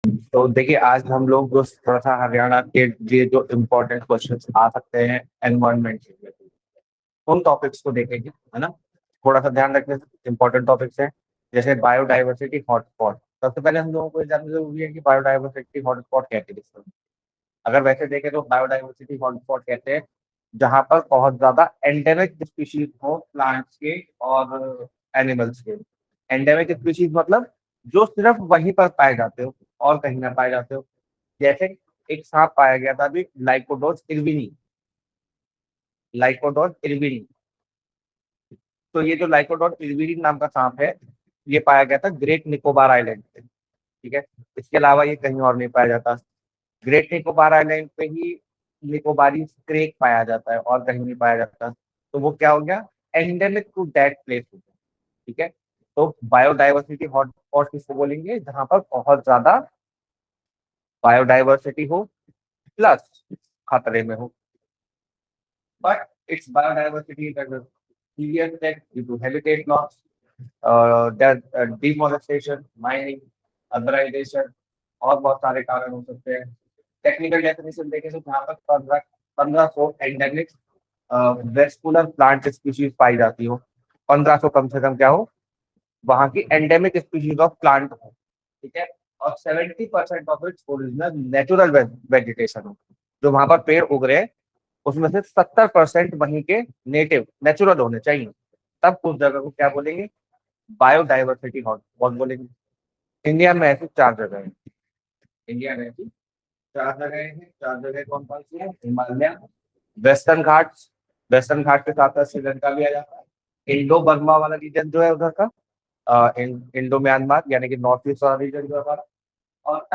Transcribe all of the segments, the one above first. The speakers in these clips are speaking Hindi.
तो देखिए, आज हम लोग जो थोड़ा सा हरियाणा के लिए जो इम्पोर्टेंट क्वेश्चंस आ सकते हैं एनवायरनमेंट से related, उन टॉपिक्स को देखेंगे, है ना। थोड़ा सा ध्यान रखने से इम्पोर्टेंट टॉपिक्स हैं, जैसे बायोडाइवर्सिटी हॉटस्पॉट। सबसे पहले हम लोगों को ये जानना जरूरी है कि बायोडाइवर्सिटी हॉटस्पॉट क्या है। अगर वैसे देखें तो बायोडाइवर्सिटी हॉटस्पॉट कहते हैं जहां पर बहुत ज्यादा एंडेमिक स्पीशीज हो, प्लांट्स के और एनिमल्स के। एंडेमिक स्पीशीज मतलब जो सिर्फ वहीं पर पाए जाते हो और कहीं ना पाए जाते हो। जैसे एक सांप पाया गया था अभी, लाइकोडोस इरविनी। लाइकोडोस इरविनी। तो ये जो लाइकोडोस इरविनी नाम का सांप है, ये पाया गया था ग्रेट निकोबार आइलैंड पे। ठीक है। इसके अलावा ये कहीं और नहीं पाया जाता। ग्रेट निकोबार आइलैंड पे ही निकोबारी क्रेक पाया जाता है और कहीं नहीं पाया जाता। तो वो क्या हो गया, एंडेमिक टू दैट प्लेस हो गया। ठीक है। तो बायोडाइवर्सिटी हॉटस्पॉट किसको बोलेंगे, जहां पर बहुत ज्यादा बायोडाइवर्सिटी हो प्लस खतरे में हो। But it's biodiversity serious threat due to habitat loss, deforestation, mining, urbanisation और बहुत सारे कारण हो सकते हैं। टेक्निकल डेफिनेशन देखें तो जहाँ पर 1500 एंडेमिक वेस्कुलर प्लांट स्पीशीज पाई जाती हो। 1500 कम से कम क्या हो, वहाँ की एंडेमिक स्पीशीज ऑफ प्लांट हो। ठीक है। और 70% of its original natural vegetation हो। जो वहां पर पेड़ उग रहे हैं उसमें से 70% वहीं के नेटिव नेचुरल होने चाहिए। तब उस जगह को क्या बोलेंगे, बायोडाइवर्सिटी हॉटस्पॉट बोलेंगे। इंडिया में ऐसी 4 जगह है। इंडिया में ऐसी 4 जगह हैं। 4 जगह कौन कौन सी है, हिमालय, वेस्टर्न घाट्स। वेस्टर्न घाट के साथ साथ श्रीलंका भी आ जाता है। इंडो बर्मा वाला रीजन जो है उधर का, इंडो म्यांमार यानी कि नॉर्थ ईस्ट वाला रीजन जो है हमारा। और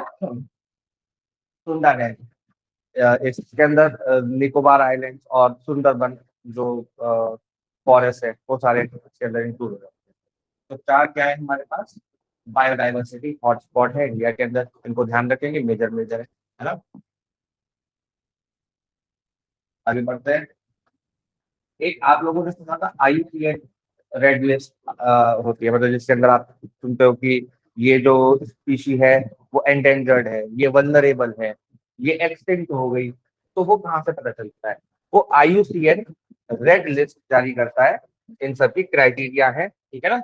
सुंदरबन, इसके अंदर निकोबार आइलैंड और सुंदरबन जो फॉरेस्ट है वो सारे इसके अंदर इंक्लूड हो जाते हैं। तो 4 क्या है हमारे पास, बायोडाइवर्सिटी हॉटस्पॉट है इंडिया के अंदर। इनको ध्यान रखेंगे, मेजर मेजर है ना। आगे बढ़ते हैं। एक आप लोगों ने सुना था IUCN रेड लिस्ट होती है, मतलब जिसके अंदर आप सुनते हो कि ये जो स्पीशी है वो एंडेंजर्ड है, ये वल्नरेबल है, ये एक्सटिंक्ट हो गई। तो वो कहाँ से पता चलता है, वो IUCN रेड लिस्ट जारी करता है। इन सब की क्राइटेरिया है, ठीक है ना।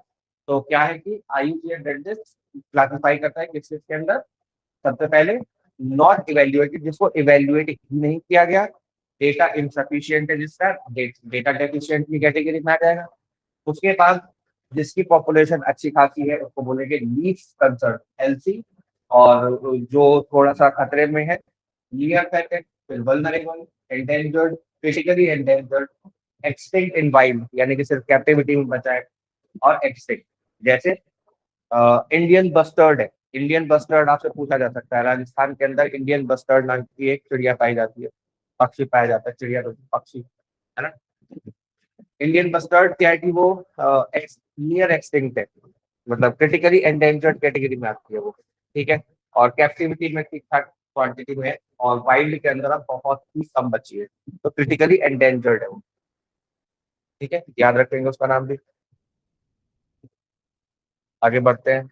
तो क्या है कि IUCN रेड लिस्ट क्लासिफाई करता है किस किस के अंदर। सबसे पहले नॉट इवेल्युएटेड, जिसको इवेल्युएट ही नहीं किया गया। डेटा इनसफिशियंट है जिसका, डेटा डेफिशिएंट की कैटेगरी में आ जाएगा। उसके बाद जिसकी पॉपुलेशन अच्छी खासी है उसको बोलेंगे लीस्ट कंसर्न, LC। और जो थोड़ा सा खतरे में है, नियर थ्रेटेड, फिर vulnerable, endangered, critically endangered, extinct इन वाइल्ड यानी कि सिर्फ कैप्टिविटी में बचा है, और एक्सटिंक्ट। जैसे इंडियन बस्टर्ड है। इंडियन बस्टर्ड आपसे पूछा जा सकता है, राजस्थान के अंदर इंडियन बस्टर्ड नाम की एक चिड़िया पाई जाती है, पक्षी पाया जाता है, चिड़िया तो पक्षी है ना। इंडियन बस्टर्ड क्या है कि वो नियर एक्सटिंक्ट है, मतलब क्रिटिकली एंडेंजर्ड कैटेगरी में आती है वो। ठीक है। और कैप्टिविटी में ठीक ठाक क्वांटिटी में है, और वाइल्ड के अंदर अब बहुत ही कम बची है। तो क्रिटिकली एंडेंजर्ड है वो। ठीक है, याद रखेंगे उसका नाम भी। आगे बढ़ते हैं।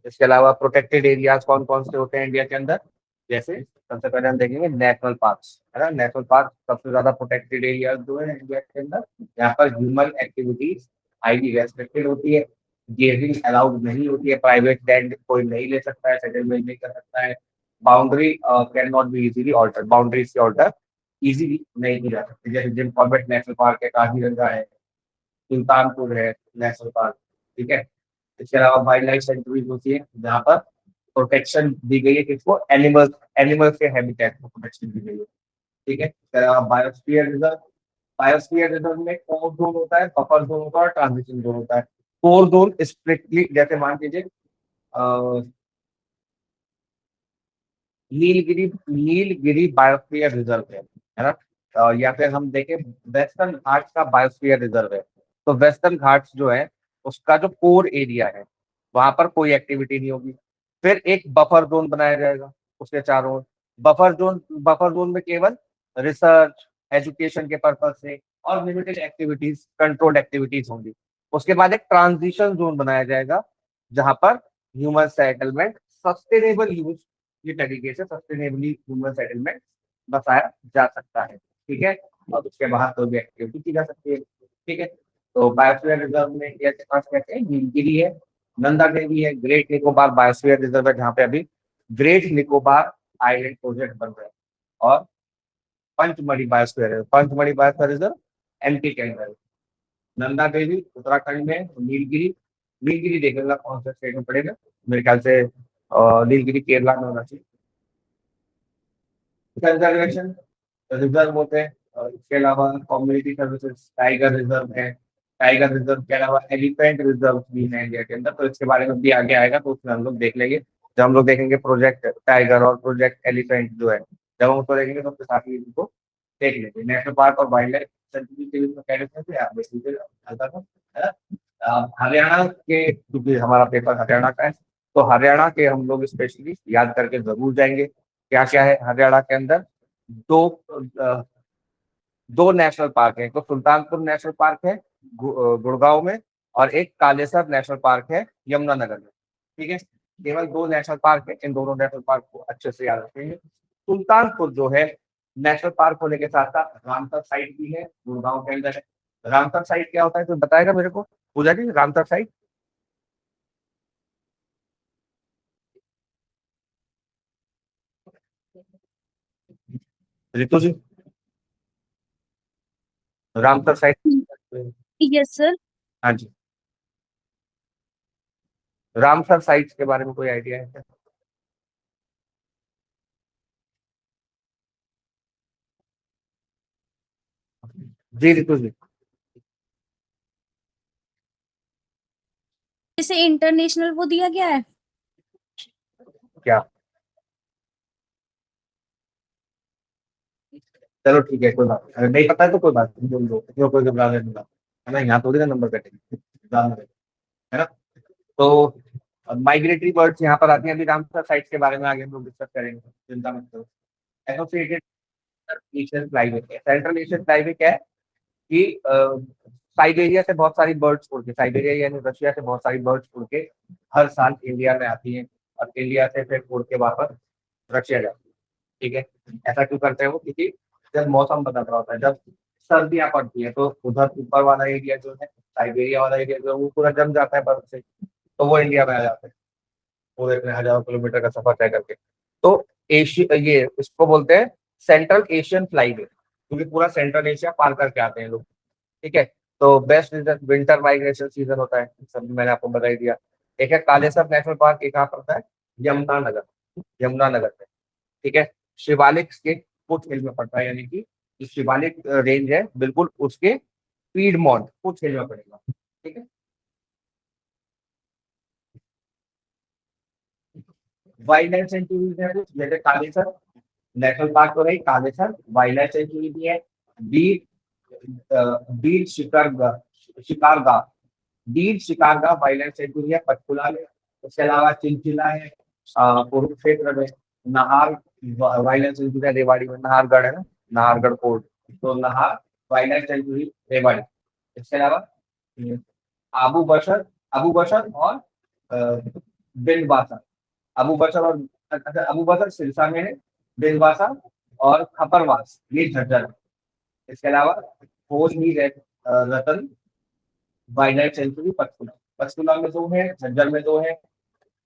इसके अलावा प्रोटेक्टेड एरियाज कौन कौन से होते हैं इंडिया के अंदर, जैसे सबसे पहले हम देखेंगे नेशनल पार्क्स, है ना। नेशनल पार्क सबसे ज्यादा प्रोटेक्टेड एरियाज जो है इंडिया के अंदर। यहाँ पर ह्यूमन एक्टिविटीज हाईली रेस्ट्रिक्टेड होती है। गेजिंग अलाउड नहीं होती है, प्राइवेट लैंड कोई नहीं ले सकता है, सेटलमेंट नहीं कर सकता है। Boundary can not be easily alter, boundary से ऑल्टर इजीली नहीं की जा सकती। जैसे जिम कॉर्बेट नेशनल पार्क है, काजीरंगा है, सुल्तानपुर है नेशनल पार्क। ठीक है। इसके अलावा वाइल्ड लाइफ सेंचुरीज होती है जहाँ पर प्रोटेक्शन दी गई है किसको, एनिमल्स, एनिमल्स के हैबिटेट को प्रोटेक्शन दी गई है। ठीक है। इसके अलावा बायोस्फीयर रिजर्व, बायोस्फीयर रिजर्व में कोर जोन होता है, बफर जोन होता है और ट्रांजिशन जोन होता है। कोर जोन स्ट्रिक्टली, जैसे मान लीजिए नीलगिरी, नीलगिरी बायोस्फीयर रिजर्व है ना। या फिर हम देखें वेस्टर्न घाट्स का बायोस्फीयर रिजर्व है। तो वेस्टर्न घाट्स जो है उसका जो कोर एरिया है वहां पर कोई एक्टिविटी नहीं होगी। फिर एक बफर जोन बनाया जाएगा उसके चारों ओर। बफर जोन में केवल रिसर्च, एजुकेशन के पर्पज से और लिमिटेड एक्टिविटीज, कंट्रोल्ड एक्टिविटीज होंगी। उसके बाद एक ट्रांजिशन जोन बनाया जाएगा जहां पर ह्यूमन सेटलमेंट, सस्टेनेबल यूज ये तरीके से सस्टेनेबली ह्यूमन सेटलमेंट बसाया जा सकता है। ठीक है, और उसके बाहर कोई भी एक्टिविटी की जा सकती है। ठीक है, तो बायोस्फीयर रिजर्व में ये पास कहते हैं नीलगिरी है, नंदा देवी है, ग्रेट निकोबार बायोस्फीयर रिजर्व है जहाँ पे अभी ग्रेट निकोबार आइलैंड प्रोजेक्ट बन रहा है, और पंचमढ़ी बायोस्फीयर है, पंचमढ़ी बायोस्फीयर रिजर्व एमपी के अंदर है। नंदा देवी उत्तराखंड में, नीलगिरी, नीलगिरी देखेगा कौन सा स्टेट में पड़ेगा, मेरे ख्याल से नीलगिरी केरला में होना चाहिए। कंजर्वेशन रिजर्व होते हैं, और इसके अलावा कम्युनिटी सर्विसेज टाइगर रिजर्व है, टाइगर रिजर्व के अलावा एलिफेंट रिजर्व भी है इंडिया के अंदर, तो इसके बारे में भी आगे आएगा, तो उसमें हम लोग देख लेंगे जब हम लोग देखेंगे प्रोजेक्ट टाइगर और प्रोजेक्ट एलिफेंट जो है, जब हम उसको देखेंगे तो उसके साथ ही इनको देख लेंगे। नेशनल पार्क और वाइल्ड लाइफ सेंचुरी के लिए कह रहे थे आप देख लीजिए हल्का सा, है ना? हरियाणा के, क्योंकि हमारा पेपर हरियाणा का है, तो हरियाणा के हम लोग स्पेशली याद करके जरूर जाएंगे। क्या क्या है हरियाणा के अंदर? दो अ, दो नेशनल पार्क है, तो सुल्तानपुर नेशनल पार्क है गुड़गांव में, और एक कालेसर नेशनल पार्क है यमुनानगर में। ठीक है, केवल दो नेशनल पार्क है, इन दोनों नेशनल पार्क को अच्छे से याद रखेंगे। सुल्तानपुर जो है नेशनल पार्क होने के साथ साथ रामसर साइट भी है, गुड़गांव के अंदर है। रामसर साइट क्या होता है तो बताएगा मेरे को पूजा जी, रामसर साइट? रितु जी, रामसर साइट? Yes sir. हाँ जी, रामसर साइट्स के बारे में कोई आइडिया है क्या? जी रितु जी। इसे इंटरनेशनल वो दिया गया है। क्या? चलो ठीक है, कोई बात नहीं, अगर नहीं पता है तो कोई बात नहीं, बोल दो, क्यों कोई घबराने नहीं, है ना? यहाँ थोड़ी ना नंबर कटेंगे, ध्यान रहे, है ना? तो माइग्रेटरी बर्ड्स यहाँ पर आती हैं, अभी रामसर साइट्स के बारे में आगे हम लोग डिस्कस करेंगे, चिंता मत करो। Associated Asian flyway, central Asian flyway क्या है कि साइबेरिया से बहुत सारी बर्ड्स उड़ के, साइबेरिया यानी रशिया से बहुत सारी बर्ड्स उड़ के हर साल इंडिया में आती हैं, और इंडिया से फिर उड़ के वापस रशिया जाती है। ठीक है, ऐसा क्यों करते हैं वो? क्योंकि जब मौसम बदल रहा होता है, जब सर्दियां पड़ती है, तो उधर ऊपर वाला एरिया जो है, साइबेरिया वाला एरिया जो है, वो पूरा जम जाता है बर्फ से, तो वो इंडिया में आ जाते हैं पूरे इतने हजारों किलोमीटर का सफर तय करके। तो एशिया, ये इसको बोलते हैं सेंट्रल एशियन फ्लाईवे, क्योंकि पूरा सेंट्रल एशिया पार करके आते हैं लोग। ठीक है, तो best season winter migration season होता है, सब मैंने आपको बता ही दिया। एक है कालेसर नेशनल पार्क, एक कहाँ पड़ता है? यमुनानगर, यमुनानगर में। ठीक है, शिवालिक के फुट हिल में पड़ता है, यानी कि जो शिवालिक रेंज है बिल्कुल उसके पीडमोंट फुट हिल में पड़ेगा। ठीक है, वाइल्ड लाइफ सेंचुरीज है कुछ, जैसे कालेसर नेशनल पार्क तो रही, कालेसर वाइल्ड लाइफ सेंचुरी भी है। बीर बीर शिकारगा, बीर शिकारगा वाइल्ड लाइफ सेंचुरी है पंचकुला में। उसके अलावा चिंचिला है कुरुक्षेत्र में। नाहर वाइल्ड लाइफ सेंचुरी है रेवाड़ी में, नाहरगढ़ है ना, नाहरगढ़ फोर्ट, तो Nahar wild life century Rewari. इसके अलावा आबू बशर, अबू बशर और बिंदवासा, अबू बशर और, अच्छा अबू बशर सिरसा में है, बिंदवासा और खपरवास ये झज्जर है। इसके अलावा खोज भी Ratan wild life sanctuary Panchkula, Panchkula में दो है, झज्जर में दो है,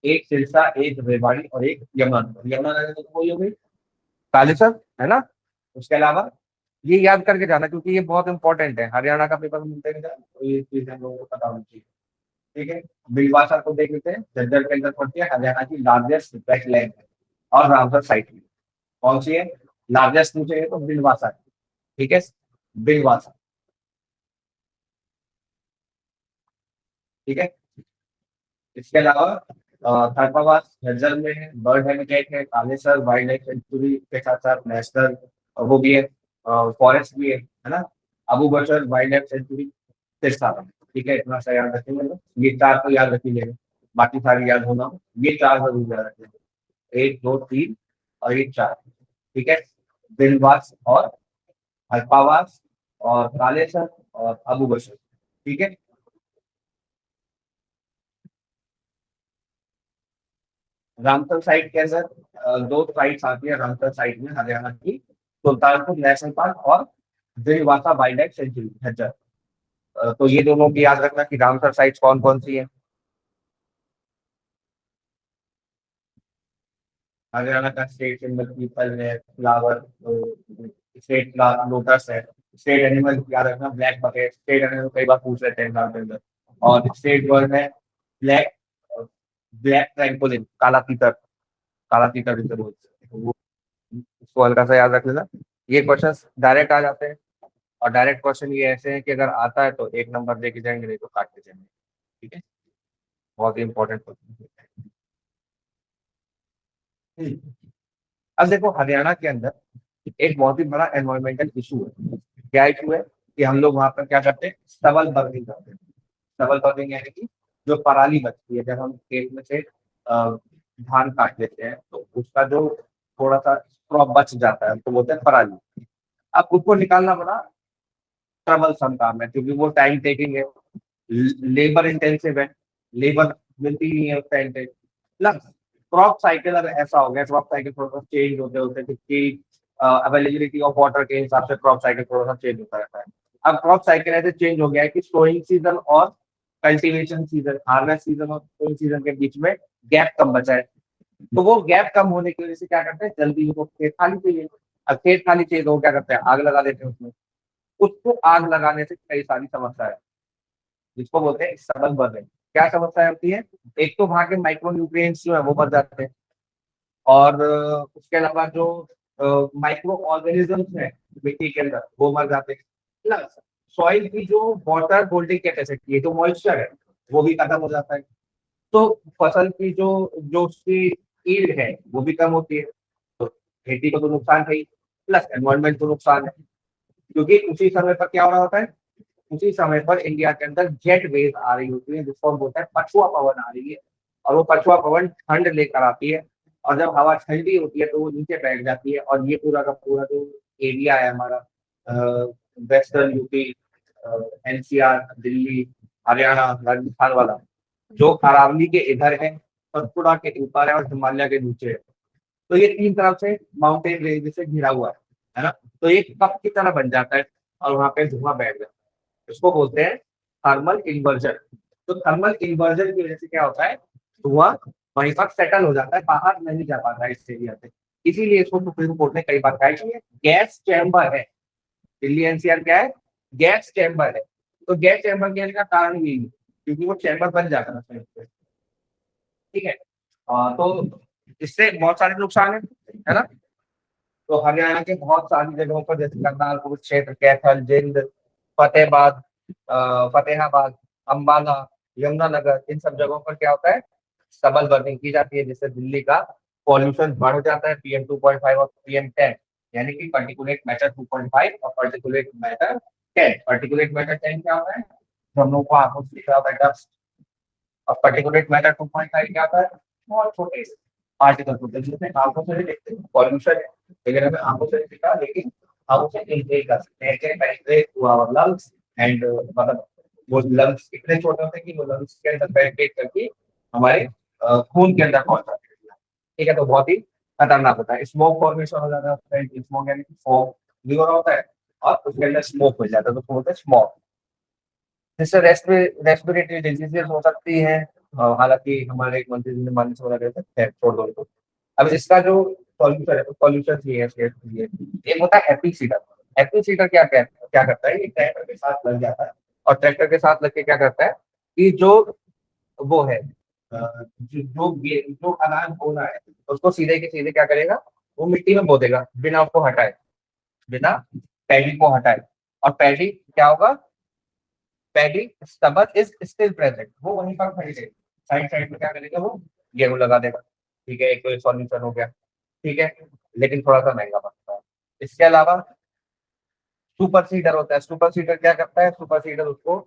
एक सिरसा, एक रेवाड़ी और एक यमुनानगर, यमुनानगर तो वही हो गई कालेसर, है ना? उसके अलावा ये याद करके जाना, क्योंकि ये बहुत इंपॉर्टेंट है, हरियाणा का पेपर मिलते हैं तो ये चीज हम लोगों को पता होनी चाहिए। ठीक है, बिलवासा को देख लेते हैं, झज्जर के अंदर पड़ती है, हरियाणा की लार्जेस्ट वेटलैंड है, और रामसर साइट में कौन सी है लार्जेस्ट पूछे तो बिलवासा है। ठीक है, बिलवासा। ठीक है, इसके अलावा थारपावास झज्जर में है, बर्ड हैबिटेट है, कालेसर वाइल्ड लाइफ सेंचुरी के साथ साथ नेशनल वो भी है, फॉरेस्ट भी है ना? अबू बशर वाइल्ड लाइफ सेंचुरी सिरसा में। ठीक है, इतना सा याद रखेंगे लोग। ये चार तो याद रखेंगे, बाकी सारे याद होना, ये चार जरूर याद रखेंगे, एक दो तीन और ये चार। ठीक है, बिलवास और अल्पावास और कालेसर और अबू बशर। ठीक है, रामसर साइट के अंदर दो साइट्स आती है रामसर साइट में हरियाणा की, सुल्तानपुर नेशनल पार्क और दिलवासा वाइल्ड लाइफ सेंचुरी झज्जर। तो ये दोनों की याद रखना कि रामसर साइट्स कौन कौन सी है। हरियाणा का स्टेट सिंबल पीपल है, फ्लावर, स्टेट लोटस है। स्टेट एनिमल याद रखना ब्लैक बकेट, स्टेट एनिमल कई बार पूछ लेते हैं एग्जाम के अंदर। और स्टेट बर्ड है ब्लैक, ब्लैक ट्रैंपोलिन, काला तीतर, काला तीतर जिसे बोलते हैं। तो वो उसको हल्का सा याद रख लेना। ये क्वेश्चन डायरेक्ट आ जाते हैं, और डायरेक्ट क्वेश्चन ये ऐसे हैं कि अगर आता है तो एक नंबर लेके जाएंगे, नहीं तो काट के जाएंगे। ठीक है, बहुत ही इंपॉर्टेंट क्वेश्चन। अब देखो हरियाणा के अंदर एक बहुत ही बड़ा एनवायरमेंटल इशू है। क्या इशू है कि हम लोग वहां पर क्या करते हैं, stubble burning करते हैं। stubble burning यानी कि जो पराली बचती है, जब हम खेत में से धान काट लेते हैं तो उसका जो थोड़ा सा क्रॉप बच जाता है तो बोलते हैं पराली। अब उसको निकालना बड़ा ट्रबल सम काम है, क्योंकि वो टाइम टेकिंग है, लेबर इंटेंसिव है, लेबर मिलती नहीं है उस टाइम पे। प्लस क्रॉप साइकिल अगर ऐसा हो गया, क्रॉप साइकिल थोड़ा सा चेंज होते होते, क्योंकि अवेलेबिलिटी ऑफ वाटर के हिसाब से क्रॉप साइकिल थोड़ा सा चेंज होता रहता है। अब क्रॉप साइकिल ऐसे चेंज हो गया है कि सोइंग सीजन और कल्टीवेशन सीजन, हार्वेस्ट सीजन और सोइंग सीजन के बीच में गैप कम बचा है। तो वो गैप कम होने की वजह से क्या करते हैं, जल्दी उनको खेत खाली चाहिए। अब खेत खाली चाहिए तो वो क्या करते हैं, आग लगा देते हैं उसमें। उसको आग लगाने से कई सारी समस्याएं, जिसको बोलते हैं सडन बर्निंग। क्या समस्याएं होती है, एक तो वहां के माइक्रो न्यूट्रिएंट्स जो है वो मर जाते हैं, और उसके अलावा जो माइक्रो ऑर्गेनिजम्स है मिट्टी के अंदर वो मर जाते हैं। प्लस सॉइल की जो वाटर होल्डिंग कैपेसिटी है, जो मॉइस्चर है, वो भी खत्म हो जाता है। तो फसल की जो जो उसकी ईल्ड है वो भी कम होती है। तो खेती को तो नुकसान है ही, प्लस एनवायरमेंट को नुकसान है। क्योंकि उसी समय पर क्या हो रहा होता है, उसी समय पर इंडिया के अंदर जेट वेव आ रही होती है, जिसको हम बोलते हैं पछुआ पवन आ रही है। और वो पछुआ पवन ठंड लेकर आती है, और जब हवा ठंडी होती है तो वो नीचे बैठ जाती है, और ये पूरा का पूरा जो एरिया है हमारा, western UP, NCR, Delhi, Haryana, Rajasthan वाला, जो अरावली के इधर है, सतपुड़ा के ऊपर है और हिमालय के नीचे है। तो ये तीन तरफ से माउंटेन रेंज से घिरा हुआ है ना। तो ये कप की तरह बन जाता है, और वहां पे धुआं बैठ जाता है। इसको बोलते हैं थर्मल इन्वर्जन। तो थर्मल इन्वर्जन की वजह से क्या होता है, धुआं वहीं पर सेटल हो जाता है, बाहर नहीं जा पाता है इस एरिया से। इसीलिए इसको सुप्रीम कोर्ट ने कई बार कहा है कि ये गैस चैम्बर है। दिल्ली एनसीआर क्या है, गैस चैम्बर है। तो गैस चैम्बर कहने का कारण यही है, क्योंकि वो चैम्बर बन जाता है। ठीक है, तो इससे बहुत सारे नुकसान है ना। तो हरियाणा के बहुत सारी जगहों पर, जैसे करनालपुर क्षेत्र, कैथल, जिंद, फतेहाबाद, फतेहाबाद, अम्बाला, यमुनानगर, इन सब जगहों पर क्या होता है, स्टबल बर्निंग की जाती है, जिससे दिल्ली का पॉल्यूशन बढ़ जाता है, PM2.5 और PM10, यानी कि पार्टिकुलेट मैटर 2.5 और पार्टिकुलेट मैटर 10। पार्टिकुलेट मैटर 10 क्या होता है, जो हम लोग को आंखों से दिखता होता है डस्ट। और पार्टिकुलेट मैटर 2.5 क्या होता है, बहुत छोटे पार्टिकल होते हैं जिसमें आंखों से नहीं दिखते, पॉल्यूशन है लेकिन हमें आंखों से नहीं दिखा, लेकिन आंखों से इनटेक कर सकते हैं, पेनिट्रेट हुआ लंग्स एंड, मतलब वो लंग्स इतने छोटे होते हैं कि वो लंग्स के अंदर पेनिट्रेट करके हमारे खून के अंदर पहुंच जाते हैं। ठीक है, तो बहुत ही खतरनाक होता है। स्मोक फॉर्मेशन हो जाता है, स्मोक यानी कि फॉग भी हो रहा होता है, और उसके अंदर स्मोक हो जाता है, तो उसको बोलते हैं स्मोक। जिससे रेस्पिरेटरी डिजीजेस हो सकती हैं। हालांकि हमारे एक मंत्री जी ने मानने से मना करते हैं, छोड़ दो इनको। अब इसका जो सॉल्यूशन है, सॉल्यूशन ये है इसके लिए, एक होता है एपीसीडर। एपीसीडर क्या करता है, ये ट्रैक्टर के साथ लग जाता है, और ट्रैक्टर के साथ लग के क्या करता है कि जो वो है, जो अनाज बोना है उसको सीधे के सीधे क्या करेगा, वो मिट्टी में बो देगा, बिना उसको हटाए, बिना पैडी को हटाए। और पैडी क्या होगा, paddy stubble is still present, वो वहीं पर खड़ी रहेगी। साइड साइड में क्या करेगा, वो गेहूं लगा देगा। ठीक है, एक तो सॉल्यूशन हो गया। ठीक है, लेकिन थोड़ा सा महंगा पड़ता है। इसके अलावा सुपर सीडर होता है। सुपर सीडर क्या करता है, सुपर सीडर उसको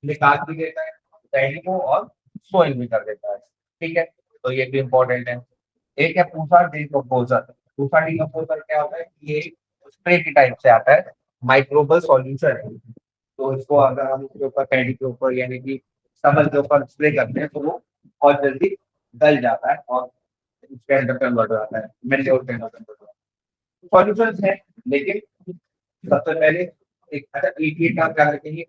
निकाल भी देता है पैडी को, और सोइल भी कर देता है। ठीक है, तो ये भी इंपॉर्टेंट है। एक है पूसा डिकम्पोजर। पूसा डिकम्पोजर क्या होता है, ये स्प्रे की टाइप से आता है, माइक्रोबल सॉल्यूशन है। तो इसको अगर हम उसके ऊपर पैडी के ऊपर यानी कि समझ के ऊपर स्प्रे करते हैं तो वो बहुत जल्दी गल जाता है, और उसके अंदर कन्वर्ट हो जाता है, मैन्योर के अंदर कन्वर्ट हो जाता है। सॉल्यूशंस है, लेकिन सबसे पहले एक अच्छा ETA का क्या रखेंगे,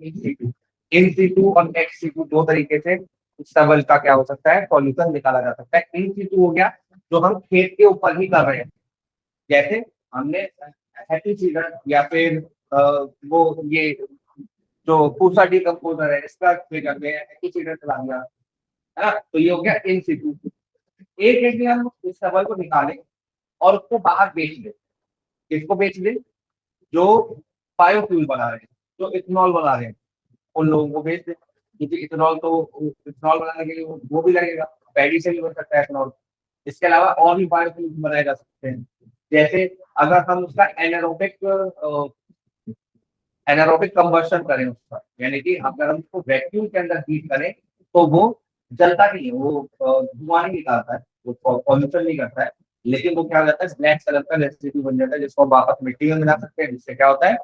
इन सीटू और एक्स सीटू दो तरीके से सबल का क्या हो सकता है, सॉल्यूशन निकाला जा सकता है। इन सीटू हो गया जो हम खेत के ऊपर ही कर रहे हैं, जैसे हमने हेर्बिसाइड या फिर वो ये जो पूसा डिकम्पोजर है इसका स्प्रे कर रहे हैं, हेर्बिसाइड चला दिया, है ना, तो ये हो गया इन सीटू। एक है कि हम इस सबल को निकालें और उसको बाहर बेच दें। किसको बेच दें? जो बायोफ्यूल बना रहे हैं, जो इथेनॉल बना रहे हैं, उन लोगों को बेच दें, क्योंकि इथेनॉल बनाने के लिए वो भी लगेगा, पैडी से भी बन सकता है इथेनॉल। इसके अलावा और भी बायोफ्यूल बनाए जा सकते हैं, जैसे अगर हम उसका एनारोबिक कंबर्शन करें उसका, यानी कि अगर हम उसको वैक्यूम के अंदर हीट करें तो वो जलता नहीं है, वो धुआं नहीं निकालता है, वो पॉल्यूशन नहीं करता है, लेकिन वो क्या हो जाता है, ब्लैक कलर का रेसिड्यू बन जाता है, जिसको हम वापस मिट्टी में मिला सकते हैं, जिससे क्या होता है,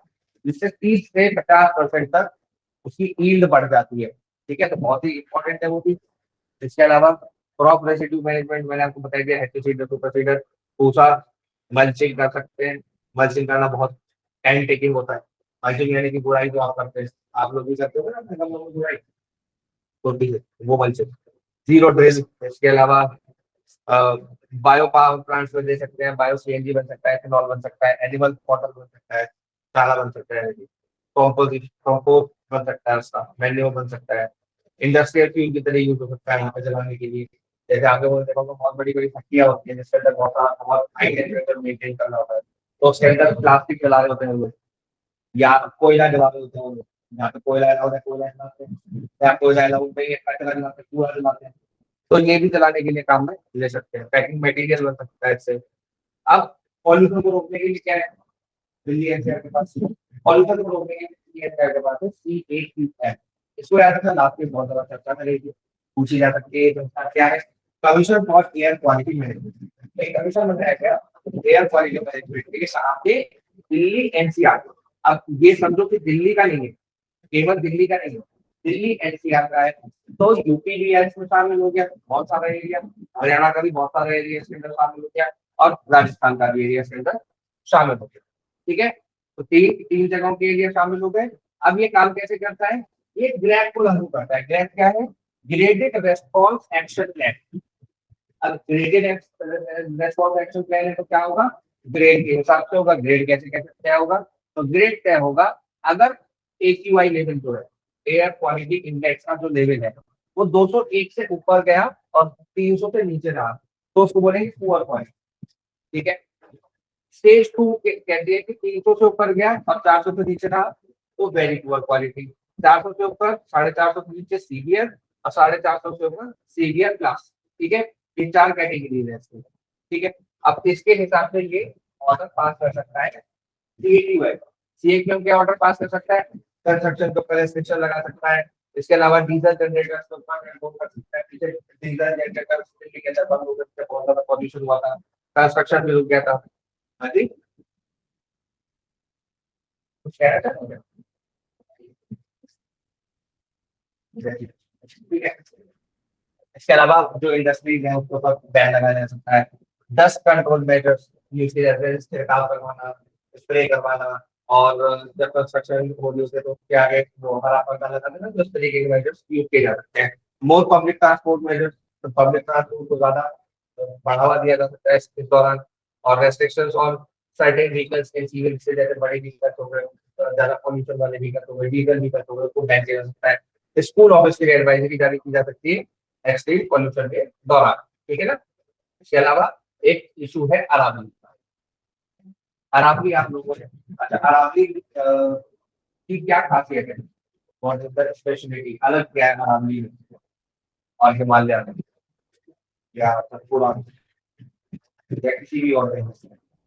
जिससे 30 से 50% तक उसकी ईल्ड बढ़ जाती है। ठीक है, तो बहुत ही इंपॉर्टेंट है वो भी। इसके अलावा क्रॉप रेसिड्यू मैनेजमेंट मैंने आपको बता दिया, हेर्बिसाइड सुपरसीडर, पूसा, मल्चिंग कर सकते हैं। मल्चिंग करना बहुत टाइम टेकिंग होता है। मल्चिंग यानी कि बुराई जो आप करते हैं, आप लोग भी करते हो ना अपने गमलों में बुराई, तो ठीक है, वो मल्चिंग। जीरो ड्रिल, इसके अलावा बायो पावर प्लांट्स में दे सकते हैं, बायो सीएनजी बन सकता है, इथेनॉल बन सकता है, एनिमल फॉडर बन सकता है, चारा बन सकता है, कंपोस्ट बन सकता है, उसका मैन्योर बन सकता है, इंडस्ट्रियल फ्यूल की तरह यूज हो सकता है यहाँ पे जलाने के लिए। जैसे आगे बोलते हैं बहुत बड़ी बड़ी फैक्ट्रियां होती है जिसके अंदर बहुत हाई टेम्परेचर मेंटेन करना होता है, तो उसके अंदर प्लास्टिक जला रहे होते हैं लोग, या कोयला जला रहे होते हैं लोग, यहाँ पे कोयला अलाउड है, कोयला जलाते हैं, या कोयला अलाउड नहीं है, कचरा जलाते हैं, कूड़ा जलाते हैं, तो ये भी जलाने के लिए काम में ले सकते हैं। पैकिंग मटेरियल बन सकता है इससे। अब पॉल्यूशन को रोकने के लिए क्या है, दिल्ली एनसीआर के पास पॉल्यूशन को रोकने के लिए दिल्ली एनसीआर के पास है CAQM। इसको याद रखना, लास्ट में बहुत ज्यादा चर्चा करेगी, पूछी जा सकती है संस्था क्या है, commission for air quality management. एक कमीशन मतलब है क्या, एयर क्वालिटी मैनेजमेंट के सामने दिल्ली एनसीआर। अब ये समझो कि दिल्ली का नहीं है, केवल दिल्ली का नहीं है, दिल्ली एनसीआर का है, तो यूपी भी इसमें शामिल हो गया, बहुत सारा एरिया, हरियाणा का भी बहुत सारा एरिया इसके अंदर शामिल हो गया, और राजस्थान का भी एरिया इसके अंदर शामिल हो गया। ठीक है, तो तीन तीन जगहों के एरिया शामिल हो गए। अब ये काम कैसे करता है, ये ग्रैड को लागू करता है। ग्रैड क्या है, ग्रेडेड रेस्पॉन्स एक्शन प्लान। अब ग्रेडेड रेस्पॉन्स एक्शन प्लान है तो क्या होगा, ग्रेड के हिसाब से होगा। ग्रेड कैसे कैसे तय होगा, तो ग्रेड तय होगा अगर AQI लेवल जो है, एयर क्वालिटी इंडेक्स का जो लेवल है, वो 201 से ऊपर गया और 300 से नीचे रहा, तो उसको बोलेंगे पुअर क्वालिटी। ठीक है, स्टेज 2 कहती है कि 300 से ऊपर गया और 400 से नीचे रहा तो वेरी पुअर क्वालिटी, 400 से ऊपर, 450 से नीचे सीवियर, और 450 से ऊपर सीवियर प्लस। ठीक है, ये 4 कैटेगरी है इसमें। ठीक है, अब इसके हिसाब से ये ऑर्डर पास कर सकता है CAQM। CAQM क्या ऑर्डर पास कर सकता है, कंस्ट्रक्शन के ऊपर रेस्ट्रिक्शन लगा सकता है। इसके अलावा डीजल जनरेटर्स को कंट्रोल कर सकता है। पीछे डीजल जनरेटर्स के अंदर बंद हो गए थे, बहुत ज्यादा पॉल्यूशन हुआ था, कंस्ट्रक्शन भी रुक गया था। हाँ जी, कुछ कह रहा था। ठीक है, इसके अलावा जो इंडस्ट्रीज है उसके ऊपर बैन लगाया जा सकता है। 10 कंट्रोल मेजर्स यूज किए जाते हैं, छिड़काव करवाना, स्प्रे करवाना, और जब कंस्ट्रक्शन हो रही है तो उसके आगे वो हरा पर्दा लगाना है ना, तो इस तरीके के मेजर्स यूज किए जा सकते हैं। मोर पब्लिक ट्रांसपोर्ट मेजर्स, तो पब्लिक ट्रांसपोर्ट को ज्यादा बढ़ावा दिया जा सकता है इस दौरान, और restrictions on certain vehicles in civil से, जैसे बड़े व्हीकल्स हो गए, ज्यादा पॉल्यूशन वाले व्हीकल हो गए, डीजल व्हीकल हो गए, उसको बैन किया जा सकता है। स्कूल ऑफिस के लिए एडवाइजरी जारी की जा सकती है एक्सट्रीम पॉल्यूशन के दौरान। ठीक है ना, इसके अलावा एक इशू है अरावली। अरावली आप लोगों ने, अच्छा अरावली की क्या खासियत है, व्हाट इज द स्पेशलिटी, अलग क्या है अरावली में और हिमालय में, या सतपुड़ा या किसी भी और